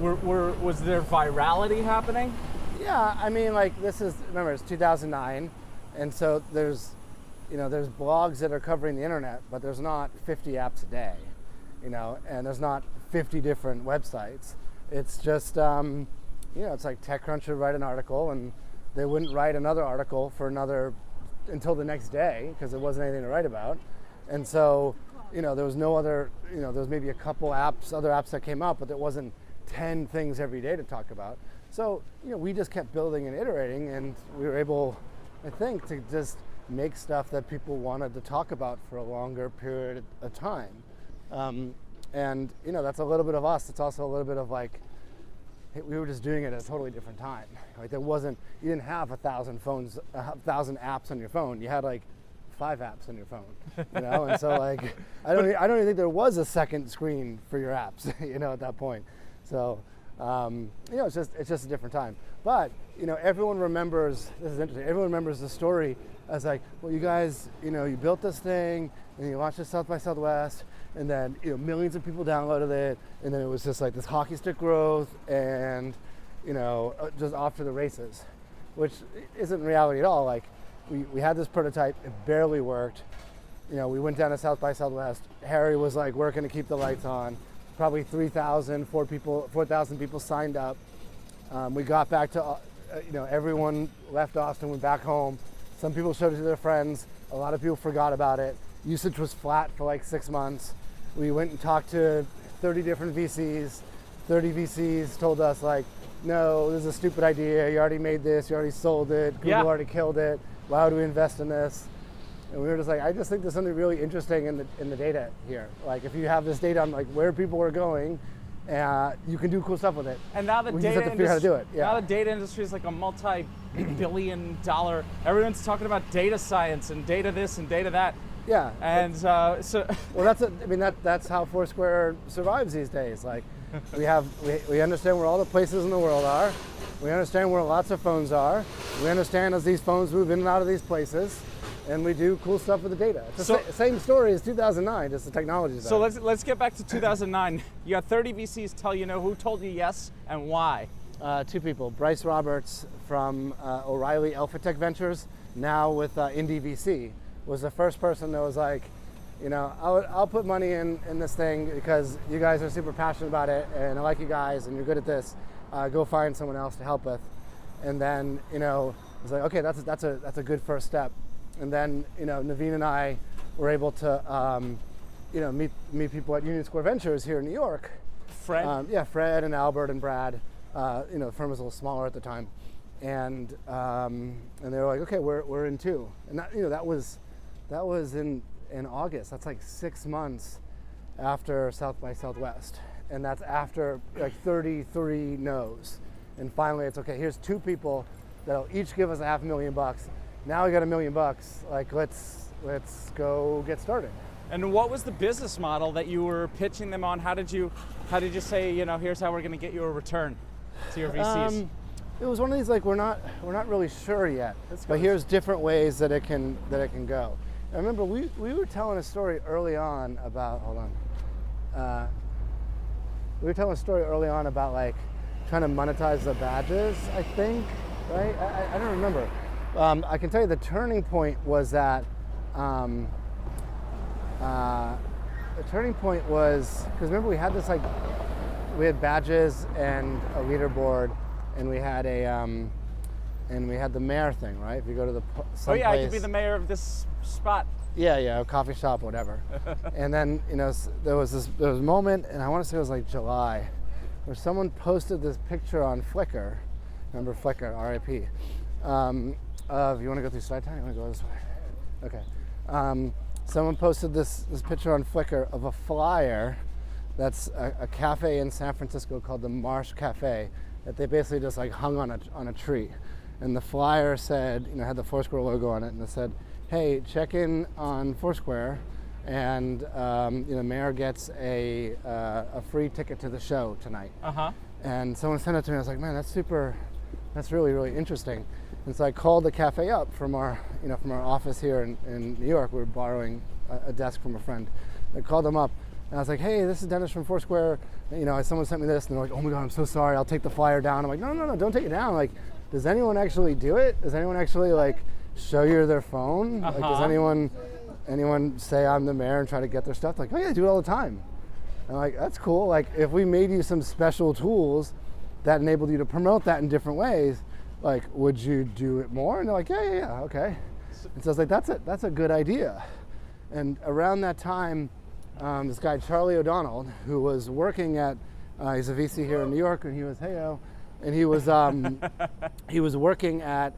Was there virality happening? Yeah, remember it's 2009, and so there's blogs that are covering the internet, but there's not 50 apps a day, and there's not 50 different websites. It's just, it's like TechCrunch would write an article, and they wouldn't write another article until the next day, because there wasn't anything to write about. And so, there was no other, there was maybe a couple other apps that came out, but there wasn't 10 things every day to talk about. So, we just kept building and iterating, and we were able, I think, to just make stuff that people wanted to talk about for a longer period of time. And, that's a little bit of us. It's also a little bit of like, hey, we were just doing it at a totally different time. Like you didn't have 1,000 apps on your phone. You had like 5 apps on your phone, And so like, I don't even think there was a second screen for your apps, at that point. So, it's just a different time. But, everyone remembers, this is interesting, everyone remembers the story as like, well, you guys, you built this thing, and you launched it South by Southwest, and then, millions of people downloaded it, and then it was just like this hockey stick growth, and, just off to the races, which isn't reality at all. Like, we had this prototype, it barely worked. We went down to South by Southwest. Harry was like working to keep the lights on. Probably 4,000 people signed up. We got back to, everyone left Austin, went back home. Some people showed it to their friends. A lot of people forgot about it. Usage was flat for like 6 months. We went and talked to 30 different VCs. 30 VCs told us like, no, this is a stupid idea. You already made this, you already sold it. Google already killed it. Why would we invest in this? And we were just like, I just think there's something really interesting in the data here. Like if you have this data on like where people are going, you can do cool stuff with it. And now the we just have to figure out how to do it. Yeah. Now the data industry is like a multi-billion-dollar. Everyone's talking about data science and data this and data that. Yeah. And so. Well, that's how Foursquare survives these days. Like we understand where all the places in the world are. We understand where lots of phones are. We understand as these phones move in and out of these places. And we do cool stuff with the data. It's the same story as 2009, just the technology is So better. let's get back to 2009. You got 30 VCs tell you no. Who told you yes and why? 2 people. Bryce Roberts from O'Reilly Alpha Tech Ventures, now with Indie VC, was the first person that was like, I'll put money in this thing because you guys are super passionate about it and I like you guys and you're good at this. Go find someone else to help with. And then, was like, okay, that's a good first step. And then, Naveen and I were able to, meet people at Union Square Ventures here in New York. Fred? Fred and Albert and Brad. The firm was a little smaller at the time, and they were like, okay, we're in too. And that was in August. That's like 6 months after South by Southwest, and that's after like 33 no's. And finally, it's okay. Here's 2 people that'll each give us $500,000. Now we got $1 million. Like, let's go get started. And what was the business model that you were pitching them on? How did you say, here's how we're going to get you a return to your VCs? It was one of these, like, we're not really sure yet, but here's different ways that it can go. I remember we were telling a story early on about, we were telling a story early on about like trying to monetize the badges, I think, right? I don't remember. I can tell you the turning point was that, the turning point was, because remember we had this we had badges and a leaderboard, and we had the mayor thing, right? If you go to the someplace, I could be the mayor of this spot. Yeah, a coffee shop, whatever. And then there was a moment, and I want to say it was like July, where someone posted this picture on Flickr. Remember Flickr, R.I.P. Of, you want to go through slide time? You want to go this way? Okay. Someone posted this picture on Flickr of a flyer that's a cafe in San Francisco called the Marsh Cafe that they basically just like hung on a tree. And the flyer said, had the Foursquare logo on it, and it said, hey, check in on Foursquare, and Mayor gets a free ticket to the show tonight. And someone sent it to me. I was like, man, that's really, really interesting. And so I called the cafe up from our office here in New York. We were borrowing a desk from a friend. I called them up, and I was like, hey, this is Dennis from Foursquare. Someone sent me this, and they're like, oh my God, I'm so sorry. I'll take the flyer down. I'm like, no, don't take it down. Like, does anyone actually do it? Does anyone actually like show you their phone? Like, does anyone say I'm the mayor and try to get their stuff? Like, oh yeah, I do it all the time. And I'm like, that's cool. Like, if we made you some special tools that enabled you to promote that in different ways, like, would you do it more? And they're like, yeah, okay. And so I was like, that's a good idea. And around that time, this guy, Charlie O'Donnell, who was working at, he's a VC here in New York, and he was, and he was working at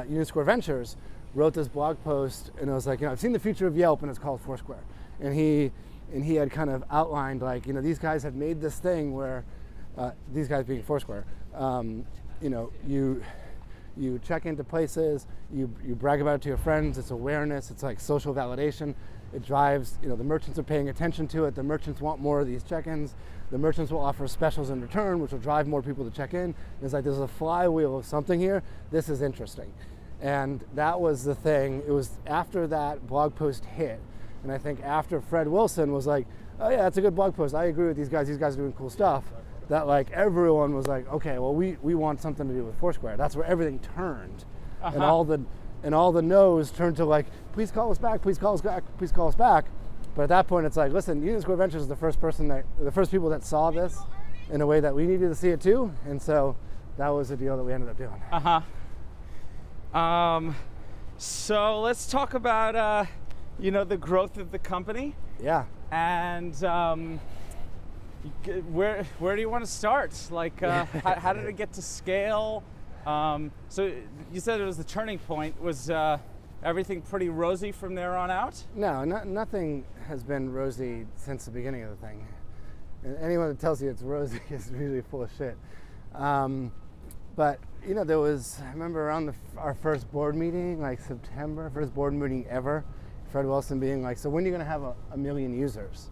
Union Square Ventures, wrote this blog post, and it was like, I've seen the future of Yelp, and it's called Foursquare. And he had kind of outlined, like, these guys had made this thing where, these guys being Foursquare, you check into places, you brag about it to your friends, it's awareness, it's like social validation. It drives, the merchants are paying attention to it, the merchants want more of these check-ins, the merchants will offer specials in return, which will drive more people to check in. It's like there's a flywheel of something here, this is interesting. And that was the thing. It was after that blog post hit, and I think after Fred Wilson was like, oh yeah, that's a good blog post, I agree with these guys are doing cool stuff, that like everyone was like, okay, well we want something to do with Foursquare. That's where everything turned. And all the no's turned to like, please call us back, please call us back, please call us back. But at that point it's like, listen, Union Square Ventures is the first people that saw this in a way that we needed to see it too. And so that was the deal that we ended up doing. So let's talk about the growth of the company. Yeah. And where do you want to start? Like, how did it get to scale? So you said it was the turning point. Was everything pretty rosy from there on out? No, nothing has been rosy since the beginning of the thing. And anyone that tells you it's rosy is really full of shit. But there was, I remember around our first board meeting, like September, first board meeting ever, Fred Wilson being like, so when are you going to have a million users?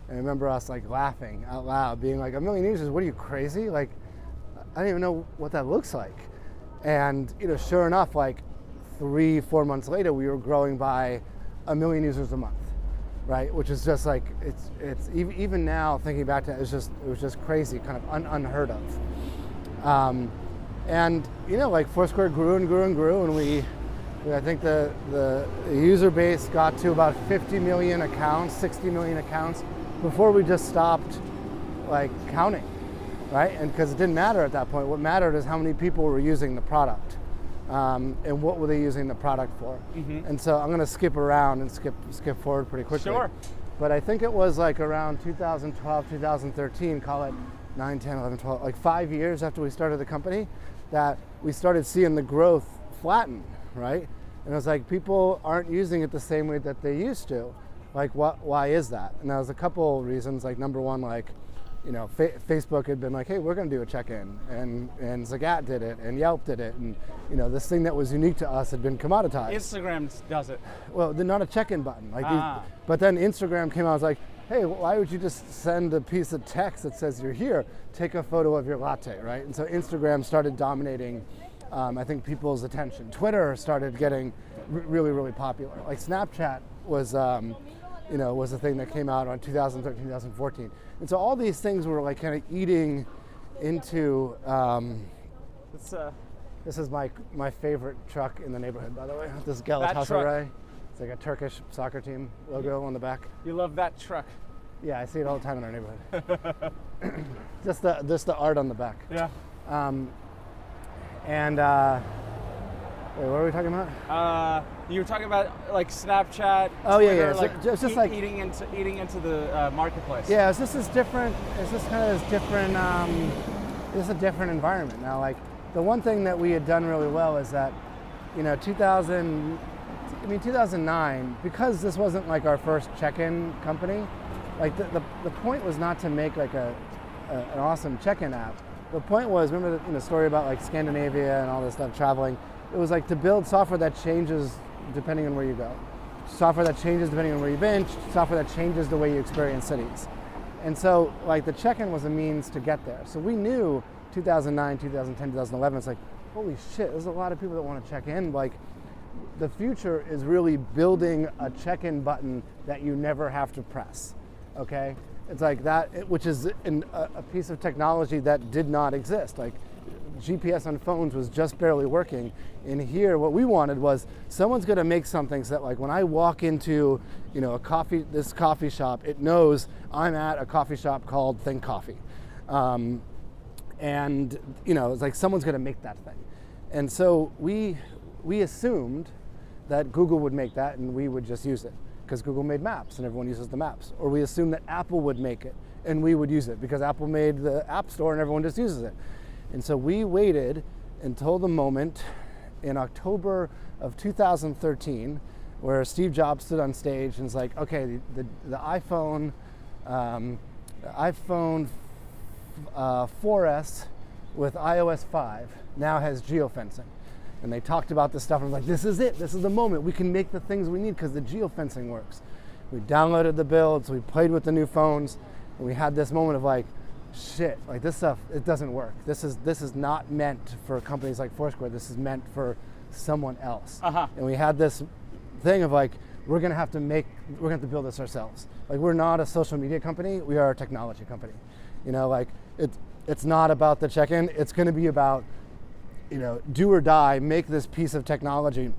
And I remember us like laughing out loud, being like, 1 million users, what are you, crazy? Like, I don't even know what that looks like. And sure enough, like 3-4 months later, we were growing by 1 million users a month, right? Which is just like, it's even now thinking back to it, it was just crazy, kind of unheard of. And like Foursquare grew and grew and grew, and I think the user base got to about 50 million accounts, 60 million accounts before we just stopped like counting, right? And because it didn't matter at that point. What mattered is how many people were using the product. and what were they using the product for. And so I'm going to skip around and skip forward pretty quickly. Sure. But I think it was like around 2012, 2013, call it 9, 10, 11, 12, like 5 years after we started the company, that we started seeing the growth flatten, right? And it was like, people aren't using it the same way that they used to. Like, why is that? And there was a couple reasons. Like, number one, like, you know, Facebook had been like, hey, we're going to do a check-in, and Zagat did it, and Yelp did it, and you know, this thing that was unique to us had been commoditized. Instagram does it. Well, they're not a check-in button. Like, but then Instagram came out and was like, hey, why would you just send a piece of text that says you're here? Take a photo of your latte, right? And so Instagram started dominating, I think, people's attention. Twitter started getting really, really popular. Like Snapchat was, you know, was a thing that came out on 2013, 2014. And so all these things were like kind of eating into, this is my favorite truck in the neighborhood, by the way. This Galatasaray. It's like a Turkish soccer team logo on the back. You love that truck. Yeah, I see it all the time in our neighborhood. just the art on the back. Yeah. Wait, what were we talking about? You were talking about like Snapchat. Oh, Twitter, yeah. Like so, just like eating into the marketplace. Yeah, it's just this different. It's just kind of this different. It's a different environment now. Like the one thing that we had done really well is that, you know, 2009, because this wasn't like our first check-in company. Like the point was not to make like an awesome check-in app. The point was, remember the story about like Scandinavia and all this stuff, traveling. It was like to build software that changes depending on where you go. Software that changes depending on where you've been, software that changes the way you experience cities. And so like the check-in was a means to get there. So we knew 2009, 2010, 2011, it's like, holy shit, there's a lot of people that want to check in. Like the future is really building a check-in button that you never have to press, okay? It's like that, which is a piece of technology that did not exist. Like GPS on phones was just barely working. And here, what we wanted was someone's going to make something so that, like, when I walk into, you know, this coffee shop, it knows I'm at a coffee shop called Think Coffee, and you know, it's like someone's going to make that thing. And so we assumed that Google would make that, and we would just use it because Google made maps, and everyone uses the maps. Or we assumed that Apple would make it, and we would use it because Apple made the App Store, and everyone just uses it. And so we waited until the moment in October of 2013 where Steve Jobs stood on stage and was like, okay, the iPhone 4S with iOS 5 now has geofencing. And they talked about this stuff and was like, this is it, this is the moment. We can make the things we need because the geofencing works. We downloaded the builds, we played with the new phones, and we had this moment of like, shit, like this stuff, it doesn't work. This is not meant for companies like Foursquare. This is meant for someone else. And we had this thing of like, we're gonna have to build this ourselves. Like, we're not a social media company, we are a technology company. You know, like it's not about the check-in, it's gonna be about, you know, do or die, make this piece of technology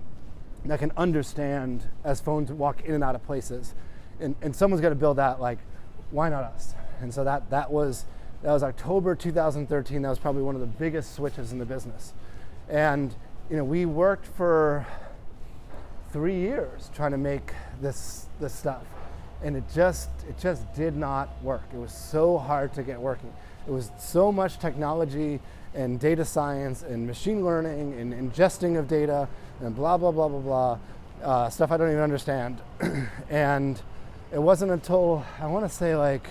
that can understand as phones walk in and out of places. And someone's gotta build that, like, why not us? And so that was October 2013. That was probably one of the biggest switches in the business. And you know, we worked for 3 years trying to make this stuff, and it just did not work. It was so hard to get working. It was so much technology and data science and machine learning and ingesting of data and blah blah blah blah blah, stuff I don't even understand. And it wasn't until, I want to say, like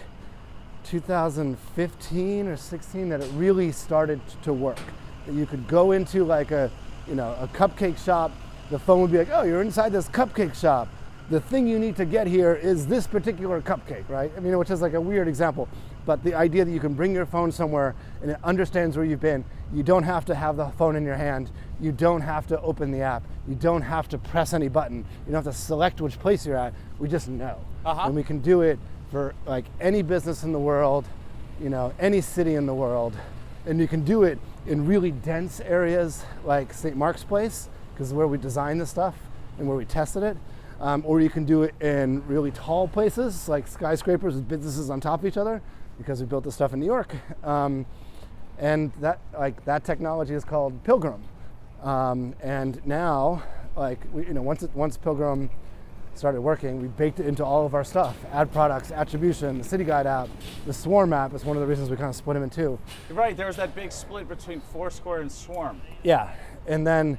2015 or 16 that it really started to work. That you could go into like a cupcake shop, the phone would be like, oh, you're inside this cupcake shop. The thing you need to get here is this particular cupcake, right? I mean, which is like a weird example, but the idea that you can bring your phone somewhere and it understands where you've been. You don't have to have the phone in your hand. You don't have to open the app. You don't have to press any button. You don't have to select which place you're at. We just know. And we can do it for like any business in the world, you know, any city in the world. And you can do it in really dense areas like St. Mark's Place, because is where we designed the stuff and where we tested it. Or you can do it in really tall places like skyscrapers with businesses on top of each other, because we built this stuff in New York. And that technology is called Pilgrim. And now, like, once Pilgrim started working, we baked it into all of our stuff: ad products, attribution, the cityguide app, the Swarm app is one of the reasons we kind of split them in two. Right, there was that big split between Foursquare and Swarm. Yeah, and then,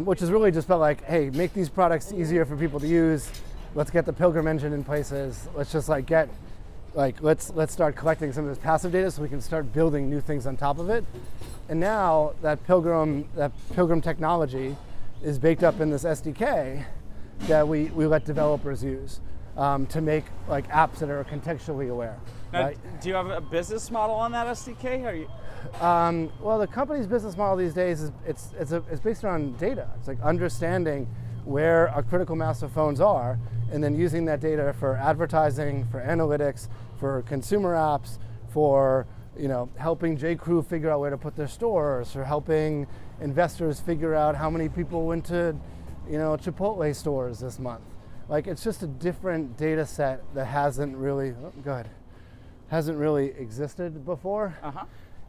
which is really just about like, hey, make these products easier for people to use. Let's get the Pilgrim engine in places. Let's just like let's start collecting some of this passive data so we can start building new things on top of it. And now that Pilgrim technology is baked up in this SDK that we let developers use to make like apps that are contextually aware. Now, right? do you have a business model on that SDK? Are you? Well, the company's business model these days is it's based on data. It's like understanding where a critical mass of phones are, and then using that data for advertising, for analytics, for consumer apps, for helping J.Crew figure out where to put their stores, for helping investors figure out how many people went to Chipotle stores this month. Like, it's just a different data set that hasn't really existed before.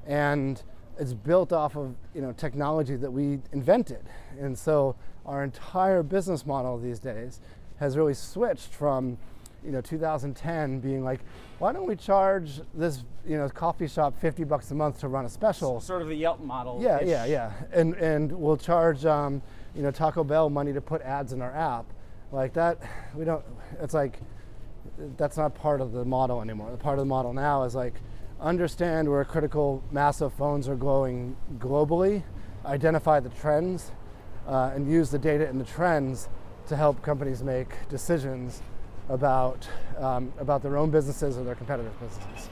And it's built off of technology that we invented. And so our entire business model these days has really switched from 2010 being like, why don't we charge this coffee shop $50 a month to run a special? Sort of the Yelp model. Yeah. And we'll charge Taco Bell money to put ads in our app. Like that, it's like, that's not part of the model anymore. The part of the model now is like, understand where a critical mass of phones are going globally, identify the trends, and use the data and the trends to help companies make decisions about their own businesses or their competitors' businesses.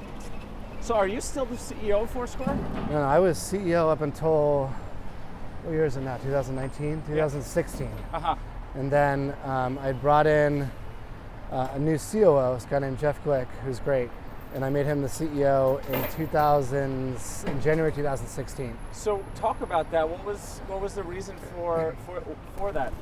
So are you still the CEO of Foursquare? No, I was CEO up until, what year is it now, 2019? 2016. And then I brought in a new COO, this guy named Jeff Glick, who's great. And I made him the CEO in January 2016. So talk about that. What was the reason for that?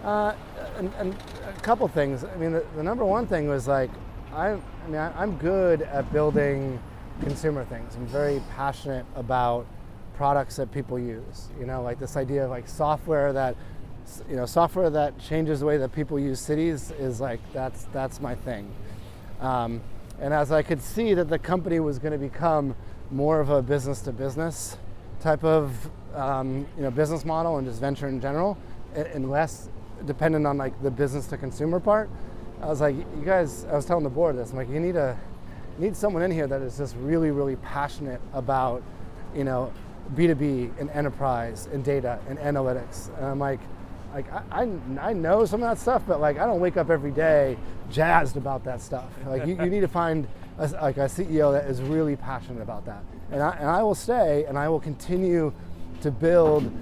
And a couple things. I mean, the number one thing was like, I'm good at building consumer things. I'm very passionate about products that people use. Like this idea of like software that changes the way that people use cities is like, that's my thing. And as I could see that the company was going to become more of a business-to-business type of business model and just venture in general, and less dependent on like the business-to-consumer part, I was like, you guys, I was telling the board this, I'm like, you need someone in here that is just really, really passionate about B2B and enterprise and data and analytics. And I'm like I know some of that stuff, but like I don't wake up every day jazzed about that stuff. Like you need to find a CEO that is really passionate about that. And I will stay and I will continue to build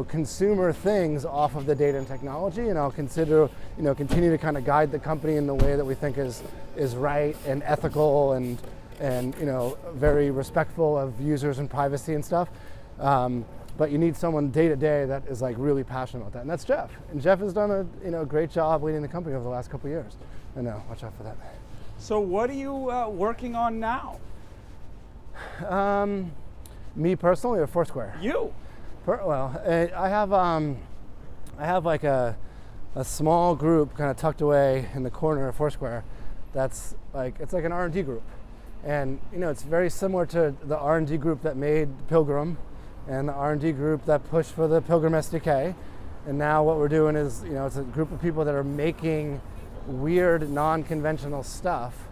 consumer things off of the data and technology, and I'll continue to kind of guide the company in the way that we think is right and ethical and very respectful of users and privacy and stuff. But you need someone day to day that is like really passionate about that, and that's Jeff. And Jeff has done a great job leading the company over the last couple of years. I know, watch out for that. So what are you working on now? Me personally or Foursquare? You. I have like a small group kind of tucked away in the corner of Foursquare. That's like, it's like an R&D group, and it's very similar to the R&D group that made Pilgrim, and the R&D group that pushed for the Pilgrim SDK. And now what we're doing is, it's a group of people that are making weird, non-conventional stuff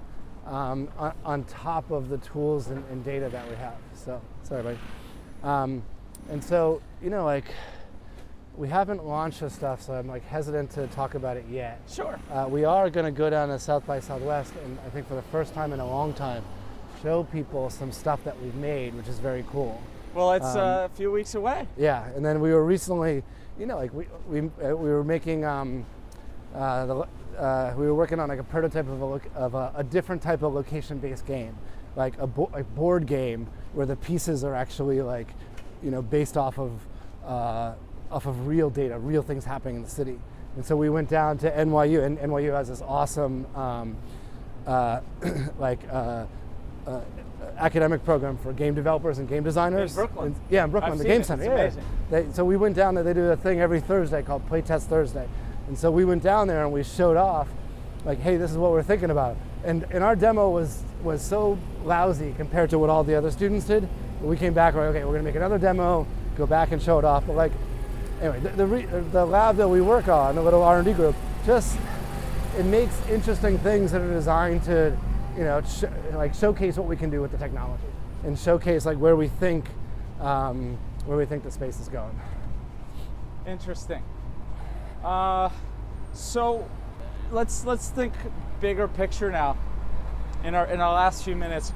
on top of the tools and data that we have. So, sorry, buddy. And so, we haven't launched this stuff, so I'm like hesitant to talk about it yet. Sure. We are going to go down to South by Southwest, and I think for the first time in a long time, show people some stuff that we've made, which is very cool. Well, it's a few weeks away. Yeah, and then we were recently, we were making, we were working on like a prototype of a different type of location-based game, like a board game where the pieces are actually like, based off of real data, real things happening in the city. And so we went down to NYU, and NYU has this awesome academic program for game developers and game designers. In Brooklyn. Yeah, in Brooklyn, I've the seen Game it. Center. It's Yeah. amazing. So we went down there. They do a thing every Thursday called Playtest Thursday, and so we went down there and we showed off, like, hey, this is what we're thinking about. And our demo was so lousy compared to what all the other students did. We came back, we're like, okay, we're gonna make another demo, go back and show it off. But like, anyway, the lab that we work on, the little R&D group, just it makes interesting things that are designed to, you know, showcase what we can do with the technology and showcase like where we think the space is going. Interesting. So let's think bigger picture now. In our last few minutes,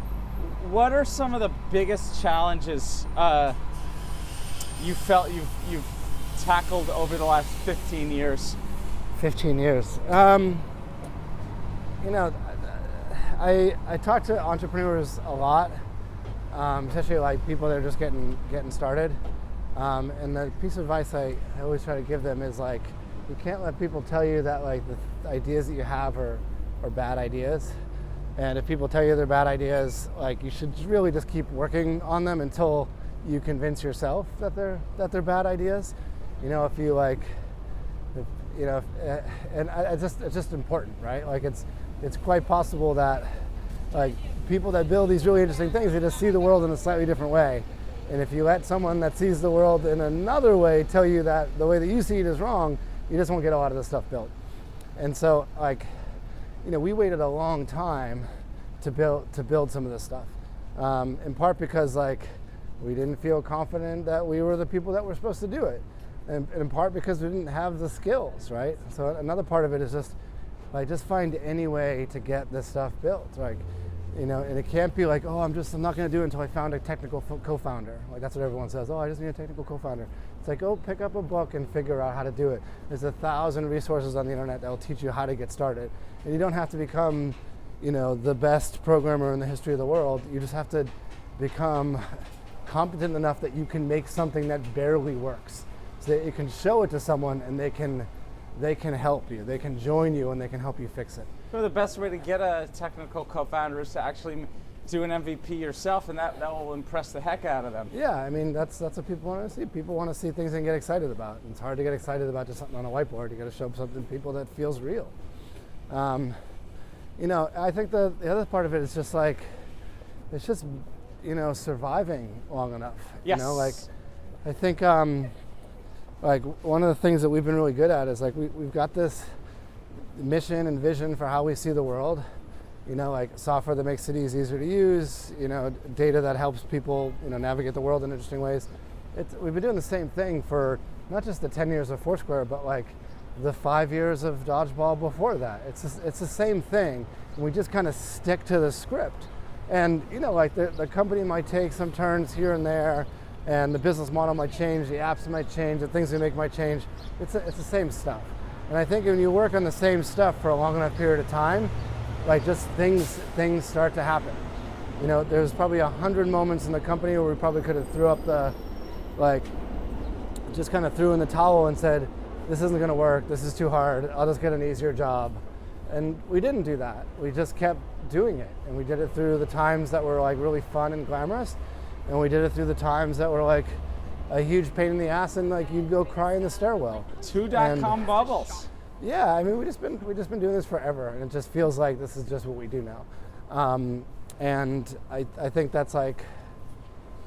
what are some of the biggest challenges you felt you've tackled over the last 15 years? 15 years. You know, I talk to entrepreneurs a lot, especially like people that are just getting started. And the piece of advice I always try to give them is like, you can't let people tell you that like the ideas that you have are bad ideas. And if people tell you they're bad ideas, like you should really just keep working on them until you convince yourself that they're bad ideas. You know, if you like, you know, and it's just important, right? Like it's quite possible that like people that build these really interesting things, they just see the world in a slightly different way. And if you let someone that sees the world in another way tell you that the way that you see it is wrong, you just won't get a lot of this stuff built. And so like, you know, we waited a long time to build some of this stuff. In part because like we didn't feel confident that we were the people that were supposed to do it. And in part because we didn't have the skills, right? So another part of it is just find any way to get this stuff built. Like, you know, and it can't be like, oh, I'm not gonna do it until I found a technical co-founder. Like that's what everyone says, oh, I just need a technical co-founder. It's like, go pick up a book and figure out how to do it. There's 1,000 resources on the internet that will teach you how to get started. And you don't have to become, you know, the best programmer in the history of the world. You just have to become competent enough that you can make something that barely works. So that you can show it to someone and they can help you. They can join you and they can help you fix it. So the best way to get a technical co-founder is to actually do an MVP yourself, and that will impress the heck out of them. Yeah, I mean that's what people want to see. People want to see things and get excited about. And it's hard to get excited about just something on a whiteboard. You got to show something to people that feels real. You know, I think the other part of it is just like, it's just, you know, surviving long enough. Yes. You know, like I think like one of the things that we've been really good at is like we've got this mission and vision for how we see the world. You know, like software that makes cities easier to use, you know, data that helps people, you know, navigate the world in interesting ways. We've been doing the same thing for not just the 10 years of Foursquare, but like the 5 years of Dodgeball before that. It's the same thing. And we just kind of stick to the script. And, you know, like the company might take some turns here and there, and the business model might change, the apps might change, the things we make might change. It's the same stuff. And I think when you work on the same stuff for a long enough period of time, like just things start to happen. You know, there's probably 100 moments in the company where we probably could have threw up just kind of threw in the towel and said, this isn't gonna work, this is too hard, I'll just get an easier job. And we didn't do that. We just kept doing it. And we did it through the times that were like really fun and glamorous. And we did it through the times that were like a huge pain in the ass and like you'd go cry in the stairwell. 2 dot-com bubbles. Yeah, I mean, we've just been doing this forever, and it just feels like this is just what we do now. And I think that's like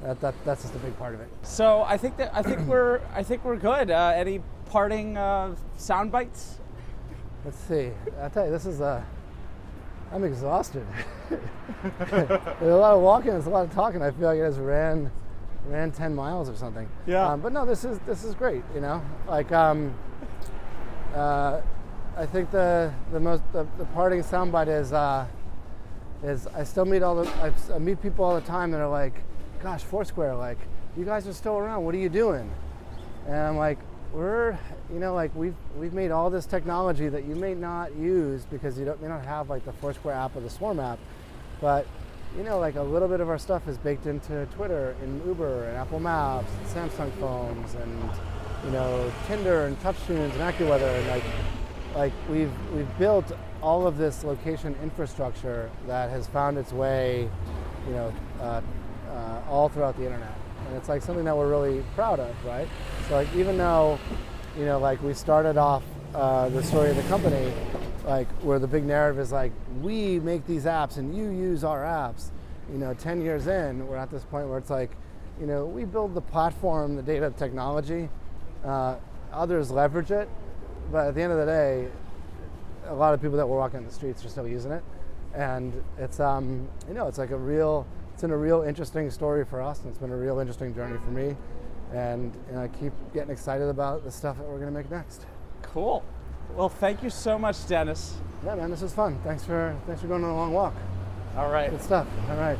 that's just a big part of it. So I think we're good. Any parting sound bites? Let's see. I'll tell you, this is I'm exhausted. There's a lot of walking, there's a lot of talking. I feel like I just ran 10 miles or something. Yeah. But no, this is great. You know, like. I think the parting soundbite is I still meet I meet people all the time that are like, gosh, Foursquare, like you guys are still around. What are you doing? And I'm like, we've made all this technology that you may not use because you may not have like the Foursquare app or the Swarm app, but you know, like a little bit of our stuff is baked into Twitter and Uber and Apple Maps and Samsung phones and, you know, Tinder and TouchTunes and AccuWeather, and like we've built all of this location infrastructure that has found its way all throughout the internet. And it's like something that we're really proud of, right? So like even though, like we started off the story of the company, like where the big narrative is like, we make these apps and you use our apps, 10 years in, we're at this point where it's like, we build the platform, the data technology, others leverage it, but at the end of the day, a lot of people that were walking on the streets are still using it. And it's, it's like it's been a real interesting story for us, and it's been a real interesting journey for me. And I keep getting excited about the stuff that we're gonna make next. Cool. Well, thank you so much, Dennis. Yeah, man, this was fun. Thanks for going on a long walk. All right. Good stuff. All right.